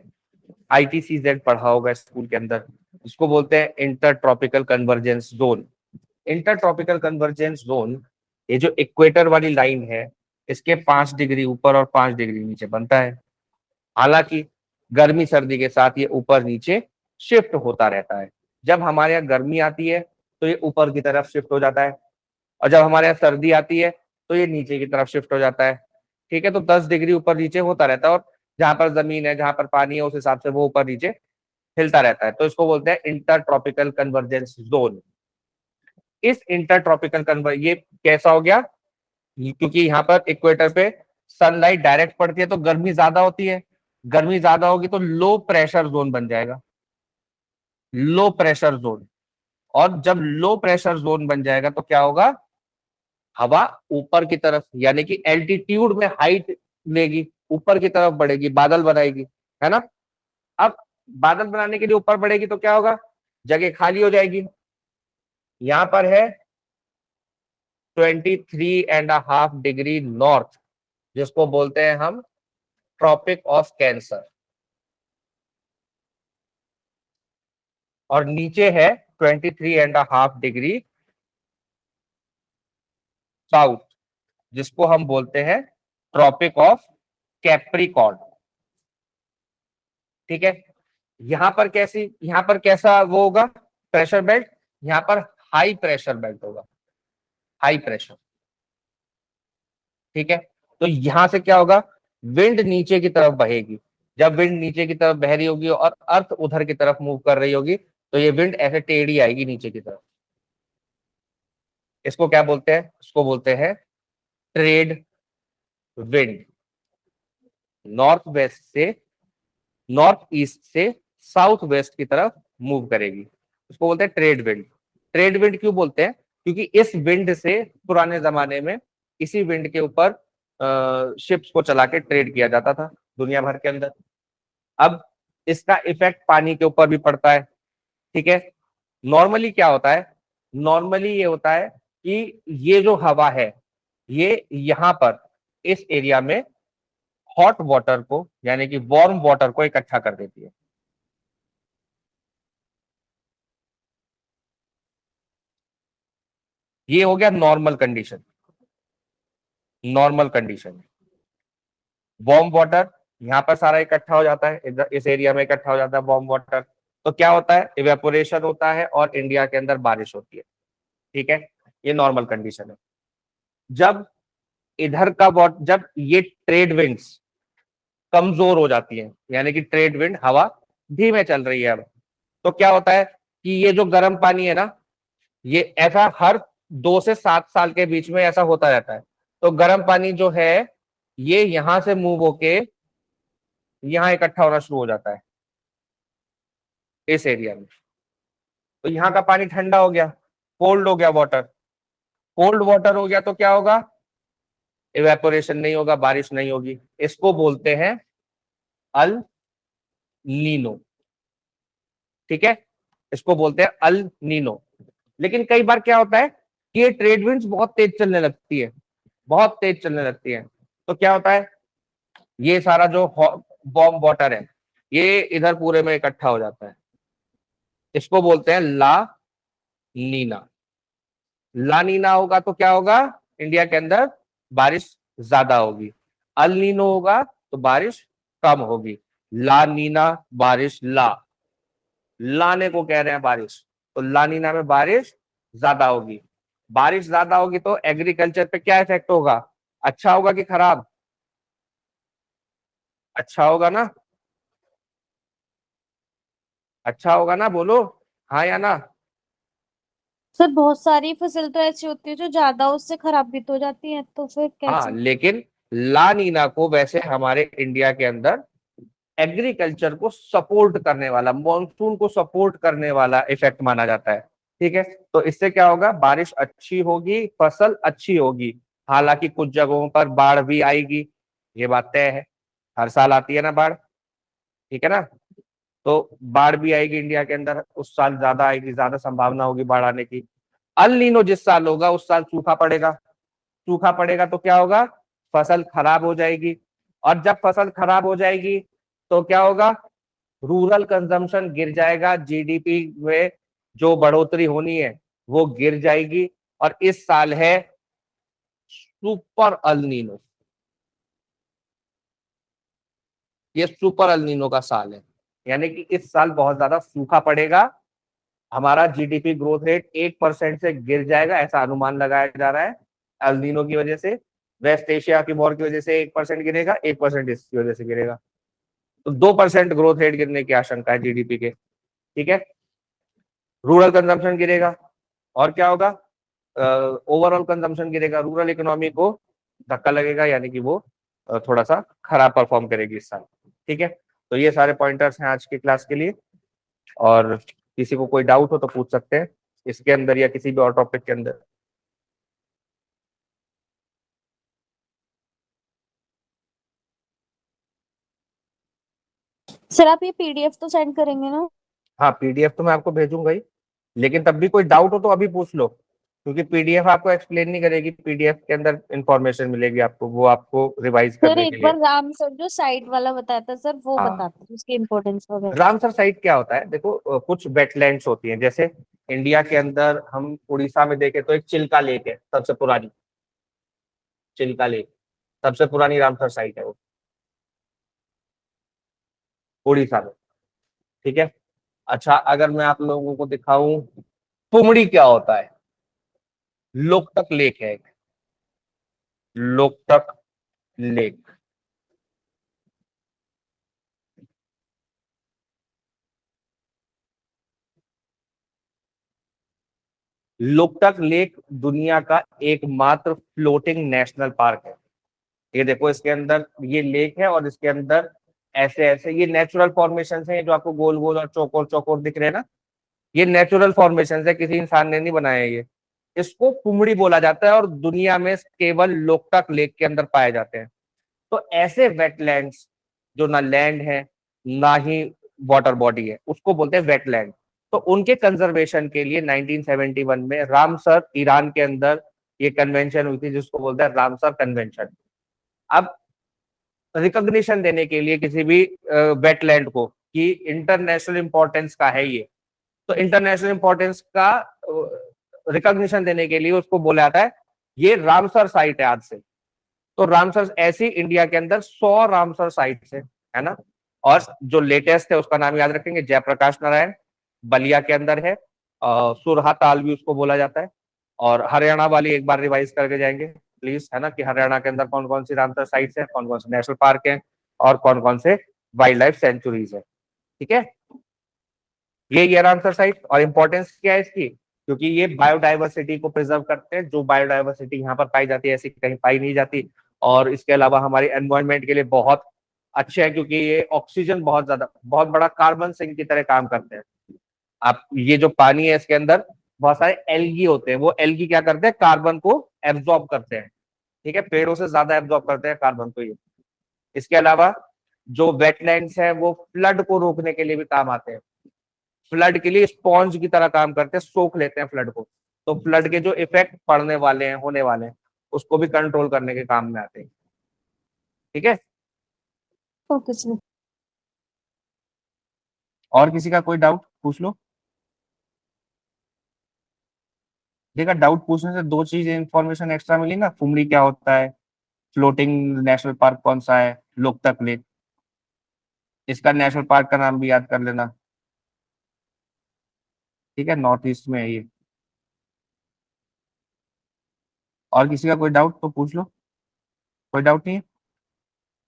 ITCZ पढ़ा होगा स्कूल के अंदर, इसको बोलते हैं inter tropical convergence zone. Inter tropical convergence zone, ये जो इक्वेटर वाली लाइन है, इसके 5 डिग्री ऊपर और 5 डिग्री नीचे बनता है। हालांकि गर्मी सर्दी के साथ ये ऊपर नीचे शिफ्ट होता रहता है। जब हमारे यहाँ गर्मी आती है तो ये ऊपर की तरफ शिफ्ट हो जाता है, और जब हमारे यहाँ सर्दी आती है तो ये नीचे की तरफ शिफ्ट हो जाता है। ठीक है? तो 10 डिग्री ऊपर नीचे होता रहता है, और जहां पर जमीन है, जहां पर पानी है, उस हिसाब से वो ऊपर नीचे हिलता रहता है। तो इसको बोलते हैं इंटर ट्रॉपिकल कन्वर्जेंस जोन। इस इंटर ट्रॉपिकल कन्वर्ज ये कैसा हो गया? क्योंकि यहाँ पर इक्वेटर पे सनलाइट डायरेक्ट पड़ती है तो गर्मी ज्यादा होती है, गर्मी ज्यादा होगी तो लो प्रेशर जोन बन जाएगा, लो प्रेशर जोन। और जब लो प्रेशर जोन बन जाएगा तो क्या होगा, हवा ऊपर की तरफ यानी कि एल्टीट्यूड में हाइट लेगी, ऊपर की तरफ बढ़ेगी, बादल बनाएगी, है ना। अब बादल बनाने के लिए ऊपर बढ़ेगी तो क्या होगा, जगह खाली हो जाएगी। यहां पर है 23.5 डिग्री नॉर्थ, जिसको बोलते हैं हम ट्रॉपिक ऑफ कैंसर, और नीचे है 23.5 डिग्री साउथ, जिसको हम बोलते हैं ट्रॉपिक ऑफ कैप्रिकॉर्न। ठीक है, यहां पर कैसा वो होगा प्रेशर बेल्ट, यहां पर हाई प्रेशर बेल्ट होगा, हाई प्रेशर। ठीक है, तो यहां से क्या होगा, विंड नीचे की तरफ बहेगी। जब विंड नीचे की तरफ बह रही होगी और अर्थ उधर की तरफ मूव कर रही होगी, तो ये विंड ऐसे टेढ़ी आएगी नीचे की तरफ। इसको क्या बोलते हैं, इसको बोलते हैं ट्रेड विंड। नॉर्थ वेस्ट से, नॉर्थ ईस्ट से साउथ वेस्ट की तरफ मूव करेगी, उसको बोलते हैं ट्रेड विंड। ट्रेड विंड क्यों बोलते हैं, क्योंकि इस विंड से पुराने जमाने में इसी विंड के ऊपर शिप्स को चला के ट्रेड किया जाता था दुनिया भर के अंदर। अब इसका इफेक्ट पानी के ऊपर भी पड़ता है। ठीक है, नॉर्मली क्या होता है, नॉर्मली ये होता है कि ये जो हवा है ये यहां पर इस एरिया में हॉट वाटर को यानी कि वार्म वाटर को इकट्ठा कर देती है। ये हो गया normal condition. Normal condition warm water यहां पर सारा इकट्ठा हो जाता है, इस एरिया में इकट्ठा हो जाता है वार्म वाटर, तो क्या होता है, इवेपोरेशन होता है और इंडिया के अंदर बारिश होती है। ठीक है, ये नॉर्मल कंडीशन है। जब इधर का जब ये ट्रेड विंड्स कमजोर हो जाती है, यानी कि ट्रेड विंड हवा धीमे चल रही है अब, तो क्या होता है कि ये जो गर्म पानी है ना, ये ऐसा हर 2 से 7 साल के बीच में ऐसा होता रहता है। तो गर्म पानी जो है ये यहां से मूव होके यहां इकट्ठा होना शुरू हो जाता है इस एरिया में। तो यहाँ का पानी ठंडा हो गया, कोल्ड हो गया वाटर, कोल्ड वाटर हो गया तो क्या होगा, इवेपोरेशन नहीं होगा, बारिश नहीं होगी। इसको बोलते हैं अल नीनो। ठीक है, इसको बोलते हैं अल नीनो। लेकिन कई बार क्या होता है कि ये ट्रेड विंड्स बहुत तेज चलने लगती है, बहुत तेज चलने लगती है, तो क्या होता है, ये सारा जो वार्म वाटर है ये इधर पूरे में इकट्ठा हो जाता है। इसको बोलते हैं ला नीना। ला नीना होगा तो क्या होगा, इंडिया के अंदर बारिश ज्यादा होगी। अल नीनो होगा तो बारिश कम होगी। ला नीना बारिश, ला लाने को कह रहे हैं बारिश, तो ला नीना में बारिश ज्यादा होगी। बारिश ज्यादा होगी तो एग्रीकल्चर पे क्या इफेक्ट होगा, अच्छा होगा कि खराब, अच्छा होगा ना, अच्छा होगा ना, बोलो हाँ या ना। सर बहुत सारी फसल तो ऐसी होती है जो ज्यादा उससे खराब भी तो हो जाती है, तो फिर हाँ, कैसे? लेकिन ला नीना को वैसे हमारे इंडिया के अंदर एग्रीकल्चर को सपोर्ट करने वाला, मॉनसून को सपोर्ट करने वाला इफेक्ट माना जाता है। ठीक है, तो इससे क्या होगा, बारिश अच्छी होगी, फसल अच्छी होगी। हालांकि कुछ जगहों पर बाढ़ भी आएगी, ये बात तय है, हर साल आती है ना बाढ़। ठीक है ना, तो बाढ़ भी आएगी इंडिया के अंदर, उस साल ज्यादा आएगी, ज्यादा संभावना होगी बाढ़ आने की। अल नीनो जिस साल होगा उस साल सूखा पड़ेगा, सूखा पड़ेगा तो क्या होगा, फसल खराब हो जाएगी। और जब फसल खराब हो जाएगी तो क्या होगा, रूरल कंजम्पशन गिर जाएगा, जीडीपी में जो बढ़ोतरी होनी है वो गिर जाएगी। और इस साल है सुपर अल नीनो, ये सुपर अल नीनो का साल है, यानी कि इस साल बहुत ज्यादा सूखा पड़ेगा। हमारा जीडीपी ग्रोथ रेट 1% से गिर जाएगा, ऐसा अनुमान लगाया जा रहा है अल नीनो की वजह से। वेस्ट एशिया की वॉर की वजह से 1% गिरेगा, 1% इसकी वजह से गिरेगा, तो 2% ग्रोथ रेट गिरने की आशंका है जीडीपी के। ठीक है, रूरल कंजम्पशन गिरेगा और क्या होगा, ओवरऑल कंजम्पशन गिरेगा, रूरल इकोनॉमी को धक्का लगेगा, यानी कि वो थोड़ा सा खराब परफॉर्म करेगी इस साल। ठीक है, तो ये सारे पॉइंटर्स हैं आज की क्लास के लिए, और किसी को कोई डाउट हो तो पूछ सकते हैं। इसके अंदर या किसी भी और टॉपिक के अंदर? सर आप ये पीडीएफ तो सेंड करेंगे ना? हाँ, पीडीएफ तो मैं आपको भेजूंगा ही, लेकिन तब भी कोई डाउट हो तो अभी पूछ लो, क्योंकि पीडीएफ आपको एक्सप्लेन नहीं करेगी, पीडीएफ के अंदर इंफॉर्मेशन मिलेगी आपको, वो आपको रिवाइज सर करने के एक लिए। बार राम सर जो साइट वाला बताया था सर, वो हाँ, बताते उसकी इम्पोर्टेंस वगैरह। रामसर साइट क्या होता है, देखो कुछ वेटलैंड्स होती हैं, जैसे इंडिया के अंदर हम उड़ीसा में देखें तो एक चिल्का लेक है, सबसे पुरानी चिल्का लेक, सबसे पुरानी रामसर साइट है वो, उड़ीसा में। ठीक है। अच्छा, अगर मैं आप लोगों को दिखाऊं पुमड़ी क्या होता है, लोकटक लेक है एक, लोकटक लेक। लोकटक लेक दुनिया का एकमात्र फ्लोटिंग नेशनल पार्क है। ये देखो, इसके अंदर ये लेक है और इसके अंदर ऐसे ऐसे ये नेचुरल फॉर्मेशन है, जो आपको गोल गोल और चौकोर चौकोर दिख रहे हैं ना, ये नेचुरल फॉर्मेशन है, किसी इंसान ने नहीं बनाया ये। इसको कुमड़ी बोला जाता है और दुनिया में केवल लोकटक लेक के अंदर पाए जाते हैं। तो ऐसे वेटलैंड्स जो ना लैंड है ना ही वाटर बॉडी है, उसको बोलते हैं वेटलैंड। तो उनके कंजर्वेशन के लिए 1971 में रामसर ईरान के अंदर ये कन्वेंशन हुई थी, जिसको बोलते हैं रामसर कन्वेंशन। अब रिकॉग्निशन देने के लिए किसी भी वेटलैंड को कि इंटरनेशनल इंपॉर्टेंस का है ये, तो इंटरनेशनल इंपॉर्टेंस का रिकॉग्निशन देने के लिए उसको बोला जाता है ये रामसर साइट है आज से। तो रामसर ऐसी इंडिया के अंदर 100 रामसर साइट है ना। और जो लेटेस्ट है उसका नाम याद रखेंगे, जयप्रकाश नारायण, बलिया के अंदर है, सुरहा ताल भी उसको बोला जाता है। और हरियाणा वाली एक बार रिवाइज करके जाएंगे प्लीज, है ना, कि हरियाणा के अंदर कौन कौन सी रामसर साइट्स है, कौन कौन से नेशनल पार्क है और कौन कौन से वाइल्ड लाइफ सेंचुरीज है। ठीक है, ये रामसर साइट और इम्पोर्टेंस क्या है इसकी, क्योंकि ये बायोडाइवर्सिटी को प्रिजर्व करते हैं, जो बायोडाइवर्सिटी यहाँ पर पाई जाती है ऐसी कहीं पाई नहीं जाती। और इसके अलावा हमारे एनवायरनमेंट के लिए बहुत अच्छे हैं, क्योंकि ये ऑक्सीजन बहुत ज्यादा, बहुत बड़ा कार्बन सिंक की तरह काम करते हैं। आप ये जो पानी है इसके अंदर बहुत सारे एल्गी होते हैं, वो एल्गी क्या करते हैं, कार्बन को एब्जॉर्ब करते हैं। ठीक है, पेड़ों से ज्यादा एब्जॉर्ब करते हैं कार्बन को ये। इसके अलावा जो वेटलैंड्स हैं वो फ्लड को रोकने के लिए भी काम आते हैं, फ्लड के लिए स्पॉन्ज की तरह काम करते हैं, सोख लेते हैं फ्लड को। तो फ्लड के जो इफेक्ट पड़ने वाले हैं, होने वाले हैं, उसको भी कंट्रोल करने के काम में आते हैं। ठीक है, ओके सर। और किसी का कोई डाउट पूछ लो। देखा, डाउट पूछने से दो चीजें इंफॉर्मेशन एक्स्ट्रा मिली ना, कुमड़ी क्या होता है, फ्लोटिंग नेशनल पार्क कौन सा है, लोकतक लेक, इसका नेशनल पार्क का नाम भी याद कर लेना। ठीक है, नॉर्थ ईस्ट में है ये। और किसी का कोई डाउट तो पूछ लो, कोई डाउट नहीं है?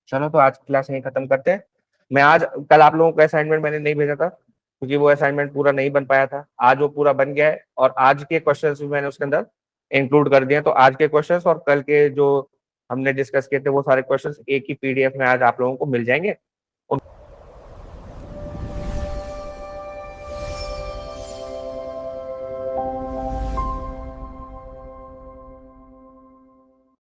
चलो, तो आज क्लास यहीं खत्म करते हैं। मैं आज, कल आप लोगों का असाइनमेंट मैंने नहीं भेजा था, क्योंकि वो असाइनमेंट पूरा नहीं बन पाया था। आज वो पूरा बन गया है और आज के क्वेश्चंस भी मैंने उसके अंदर इंक्लूड कर दिए। तो आज के क्वेश्चंस और कल के जो हमने डिस्कस किए थे वो सारे क्वेश्चंस एक ही पीडीएफ में आज आप लोगों को मिल जाएंगे।